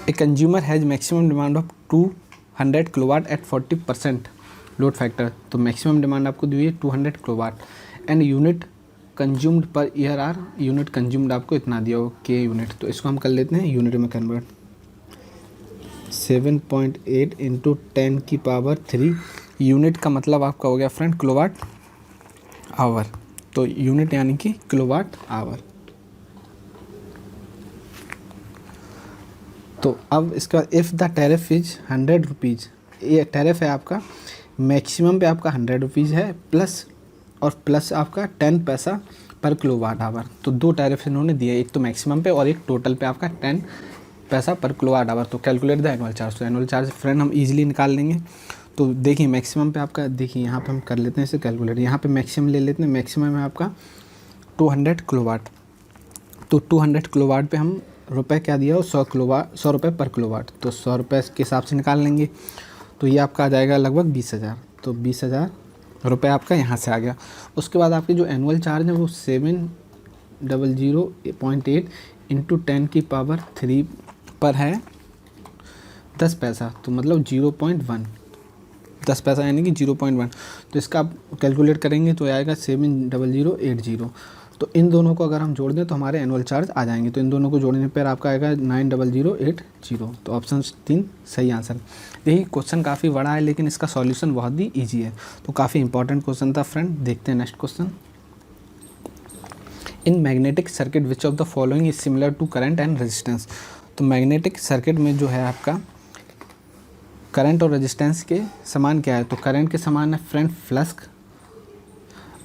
A consumer has maximum demand of 200 kilowatt at 40% load factor, तो मैक्सिमम डिमांड आपको दी हुई है 200 kilowatt and unit consumed per year are, unit consumed आपको इतना दिया हो के यूनिट, तो इसको हम कर लेते हैं यूनिट में कन्वर्ट, 7.8 × 10⁻³ यूनिट का मतलब आपका हो गया फ्रेंड किलोवाट आवर, तो यूनिट यानी कि किलोवाट आवर। तो अब इसका if the tariff is 100 rupees, ये टैरिफ है आपका, मैक्सिमम पे आपका 100 रुपीज़ है प्लस आपका 10 पैसा पर किलोवाट आवर, तो 2 टैरिफ इन्होंने दिए, एक तो मैक्सिमम पे और एक टोटल पे आपका 10 पैसा पर किलोवाट आवर। तो कैलकुलेट द एनुअल चार्ज, तो एनुअल चार्ज फ्रेंड हम इजीली निकाल लेंगे। तो देखिए मैक्सिमम पे आपका, देखिए यहाँ पे हम कर लेते हैं इसे कैलकुलेट, यहाँ पे मैक्सिमम ले लेते हैं, मैक्सिमम है आपका 200 किलोवाट, तो 200 किलोवाट पे हम रुपए क्या दिया हो 100 रुपये पर किलोवाट, तो 100 रुपये के हिसाब से निकाल लेंगे, तो ये आपका आ जाएगा लगभग 20,000, तो 20,000 रुपये आपका यहाँ से आ गया। उसके बाद आपकी जो एनुअल चार्ज है वो 0.8 इंटू 10⁻³ पर है 10 पैसा, तो मतलब 0.1, 10 पैसा यानी कि 0.1। तो इसका आप कैलकुलेट करेंगे तो आएगा 70080। तो इन दोनों को अगर हम जोड़ दें तो हमारे एनुअल चार्ज आ जाएंगे। तो इन दोनों को जोड़ने पर आपका आएगा 90080। तो ऑप्शन 3 सही आंसर। यही क्वेश्चन काफ़ी बड़ा है लेकिन इसका सॉल्यूशन बहुत ही ईजी है, तो काफ़ी इंपॉर्टेंट क्वेश्चन था फ्रेंड। देखते हैं next question. In magnetic circuit which of the following is similar to current and resistance. तो मैग्नेटिक सर्किट में जो है आपका करंट और रेजिस्टेंस के समान क्या है, तो करंट के समान है फ्रेंड फ्लक्स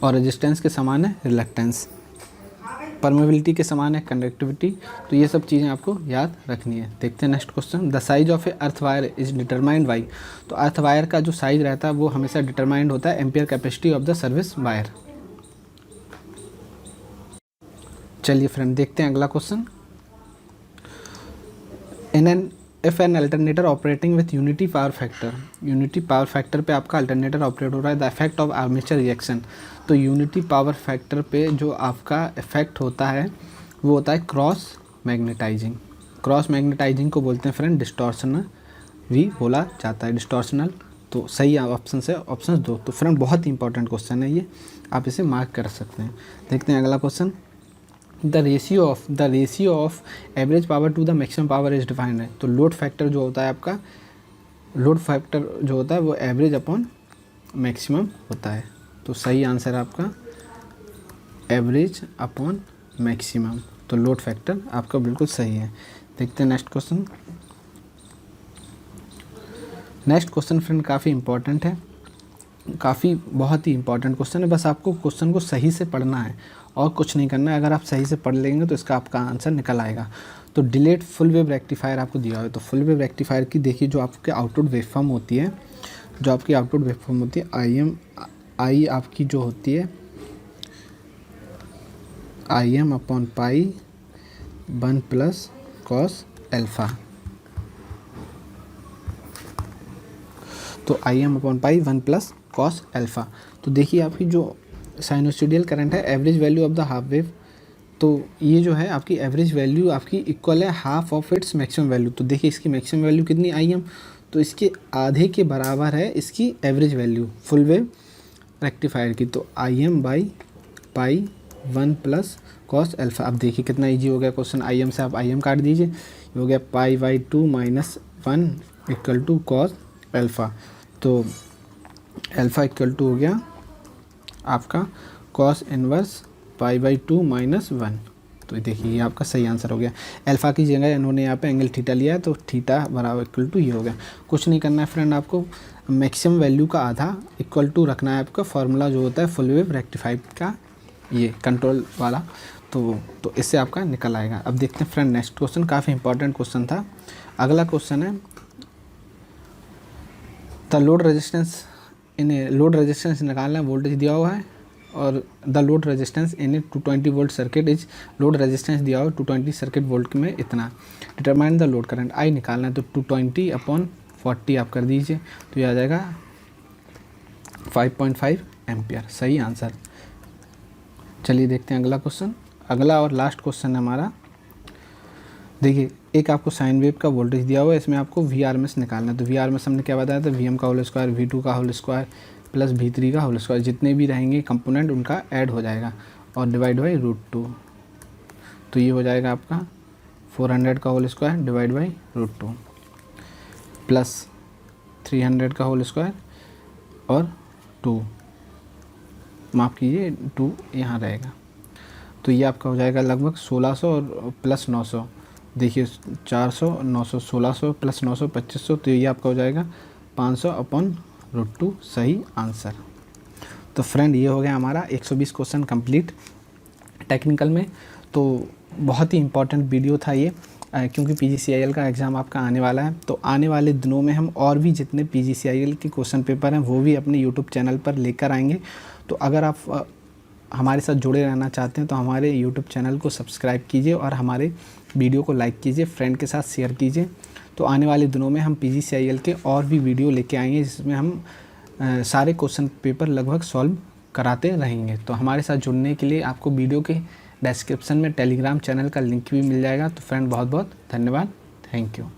और रेजिस्टेंस के समान है रिलक्टेंस। परमेबिलिटी के समान है कंडक्टिविटी। तो ये सब चीज़ें आपको याद रखनी है। देखते हैं next question. The size of A earth wire is determined by. तो अर्थ वायर का जो साइज रहता है वो हमेशा डिटरमाइंड होता है ampere capacity of the service wire. चलिए फ्रेंड देखते हैं अगला question. If an alternator operating with unity power factor, unity power factor पे आपका अल्टरनेटर ऑपरेट हो रहा है, the effect of armature reaction. तो यूनिटी पावर फैक्टर पे जो आपका इफेक्ट होता है वो होता है क्रॉस मैग्नेटाइजिंग। क्रॉस मैग्नेटाइजिंग को बोलते हैं फ्रेंड डिस्टॉर्शनल भी बोला जाता है, डिस्टॉर्शनल। तो सही ऑप्शन है ऑप्शन 2। तो फ्रेंड बहुत ही इंपॉर्टेंट क्वेश्चन है ये, आप इसे मार्क कर सकते हैं। देखते हैं अगला question. The ratio of average power to the maximum power is defined है। तो लोड फैक्टर जो होता है आपका, लोड फैक्टर जो होता है वो एवरेज अपॉन मैक्सिमम होता है। तो सही आंसर है आपका एवरेज अपॉन मैक्सिमम। तो लोड फैक्टर आपका बिल्कुल सही है। देखते हैं next question. Next question friend काफ़ी इंपॉर्टेंट है, काफ़ी बहुत ही इंपॉर्टेंट क्वेश्चन है। बस आपको क्वेश्चन को सही से पढ़ना है और कुछ नहीं करना है। अगर आप सही से पढ़ लेंगे तो इसका आपका आंसर निकल आएगा। तो डिलेट फुल वेव रेक्टिफायर आपको दिया हुआ है। तो फुल वेव रेक्टिफायर की देखिए जो आपके आउटपुट वेवफॉर्म होती है, जो आपकी आउटपुट वेवफॉर्म होती है आई आपकी जो होती है IM upon pi 1 plus cos alpha. तो IM upon pi 1 plus cos alpha. तो देखिए आपकी जो साइनोसॉइडल करंट है average value of the half wave, तो ये जो है आपकी एवरेज वैल्यू आपकी इक्वल है half of its maximum value. तो देखिए इसकी मैक्सिमम वैल्यू कितनी IM, तो इसके आधे के बराबर है इसकी average value full wave rectifier की। तो IM by pi 1 plus cos alpha. अब देखिए कितना ईजी हो गया क्वेश्चन। IM से आप IM काट दीजिए, ये हो गया pi by 2 minus 1 equal to cos alpha. तो एल्फ़ा इक्वल टू हो गया आपका cos inverse pi by 2 minus 1। तो देखिए ये आपका सही आंसर हो गया। अल्फ़ा की जगह इन्होंने यहाँ पे एंगल थीटा लिया है, तो थीटा बराबर इक्वल टू ये हो गया। कुछ नहीं करना है फ्रेंड, आपको मैक्सिमम वैल्यू का आधा इक्वल टू रखना है। आपका फार्मूला जो होता है फुल वेव रेक्टिफाइड का, ये कंट्रोल वाला, तो इससे आपका निकल आएगा। अब देखते हैं फ्रेंड नेक्स्ट क्वेश्चन, काफ़ी इंपॉर्टेंट क्वेश्चन था। अगला क्वेश्चन है द लोड रेजिस्टेंस निकालना है, वोल्टेज दिया हुआ है और the load resistance in A 220 volt circuit is, load resistance दिया हुआ है 220 सर्किट वोल्ट में इतना। Determine the load current I निकालना है, तो 220 अपॉन 40 आप कर दीजिए, तो ये आ जाएगा 5.5 एम्पियर। सही आंसर। चलिए देखते हैं अगला क्वेश्चन। अगला और लास्ट क्वेश्चन है हमारा। देखिए एक आपको साइन वेव का वोल्टेज दिया हुआ है, इसमें आपको VRMS निकालना है। तो VRMS हमने क्या बताया था, VM का होल स्क्वायर, V2 का होल स्क्वायर प्लस V3 का होल स्क्वायर, जितने भी रहेंगे कंपोनेंट उनका ऐड हो जाएगा और डिवाइड बाई √2। तो ये हो जाएगा आपका 400 का whole square divide by √2 plus 300 का होल स्क्वायर और 2, माफ़ कीजिए 2 यहाँ रहेगा। तो ये आपका हो जाएगा लगभग 1600 और प्लस 900। देखिए 400, 900, 1600 प्लस 900 2500, तो ये आपका हो जाएगा 500 अपॉन √2। सही आंसर। तो फ्रेंड ये हो गया हमारा 120 क्वेश्चन कंप्लीट टेक्निकल में। तो बहुत ही इम्पॉर्टेंट वीडियो था ये, क्योंकि PGCIL का एग्ज़ाम आपका आने वाला है। तो आने वाले दिनों में हम और भी जितने PGCIL के क्वेश्चन पेपर हैं वो भी अपने यूट्यूब चैनल पर लेकर आएंगे। तो अगर आप हमारे साथ जुड़े रहना चाहते हैं तो हमारे यूट्यूब चैनल को सब्सक्राइब कीजिए और हमारे वीडियो को लाइक कीजिए, फ्रेंड के साथ शेयर कीजिए। तो आने वाले दिनों में हम PGCIL के और भी वीडियो लेके आएंगे जिसमें हम सारे क्वेश्चन पेपर लगभग सॉल्व कराते रहेंगे। तो हमारे साथ जुड़ने के लिए आपको वीडियो के डिस्क्रिप्शन में टेलीग्राम चैनल का लिंक भी मिल जाएगा। तो फ्रेंड बहुत बहुत धन्यवाद, थैंक यू।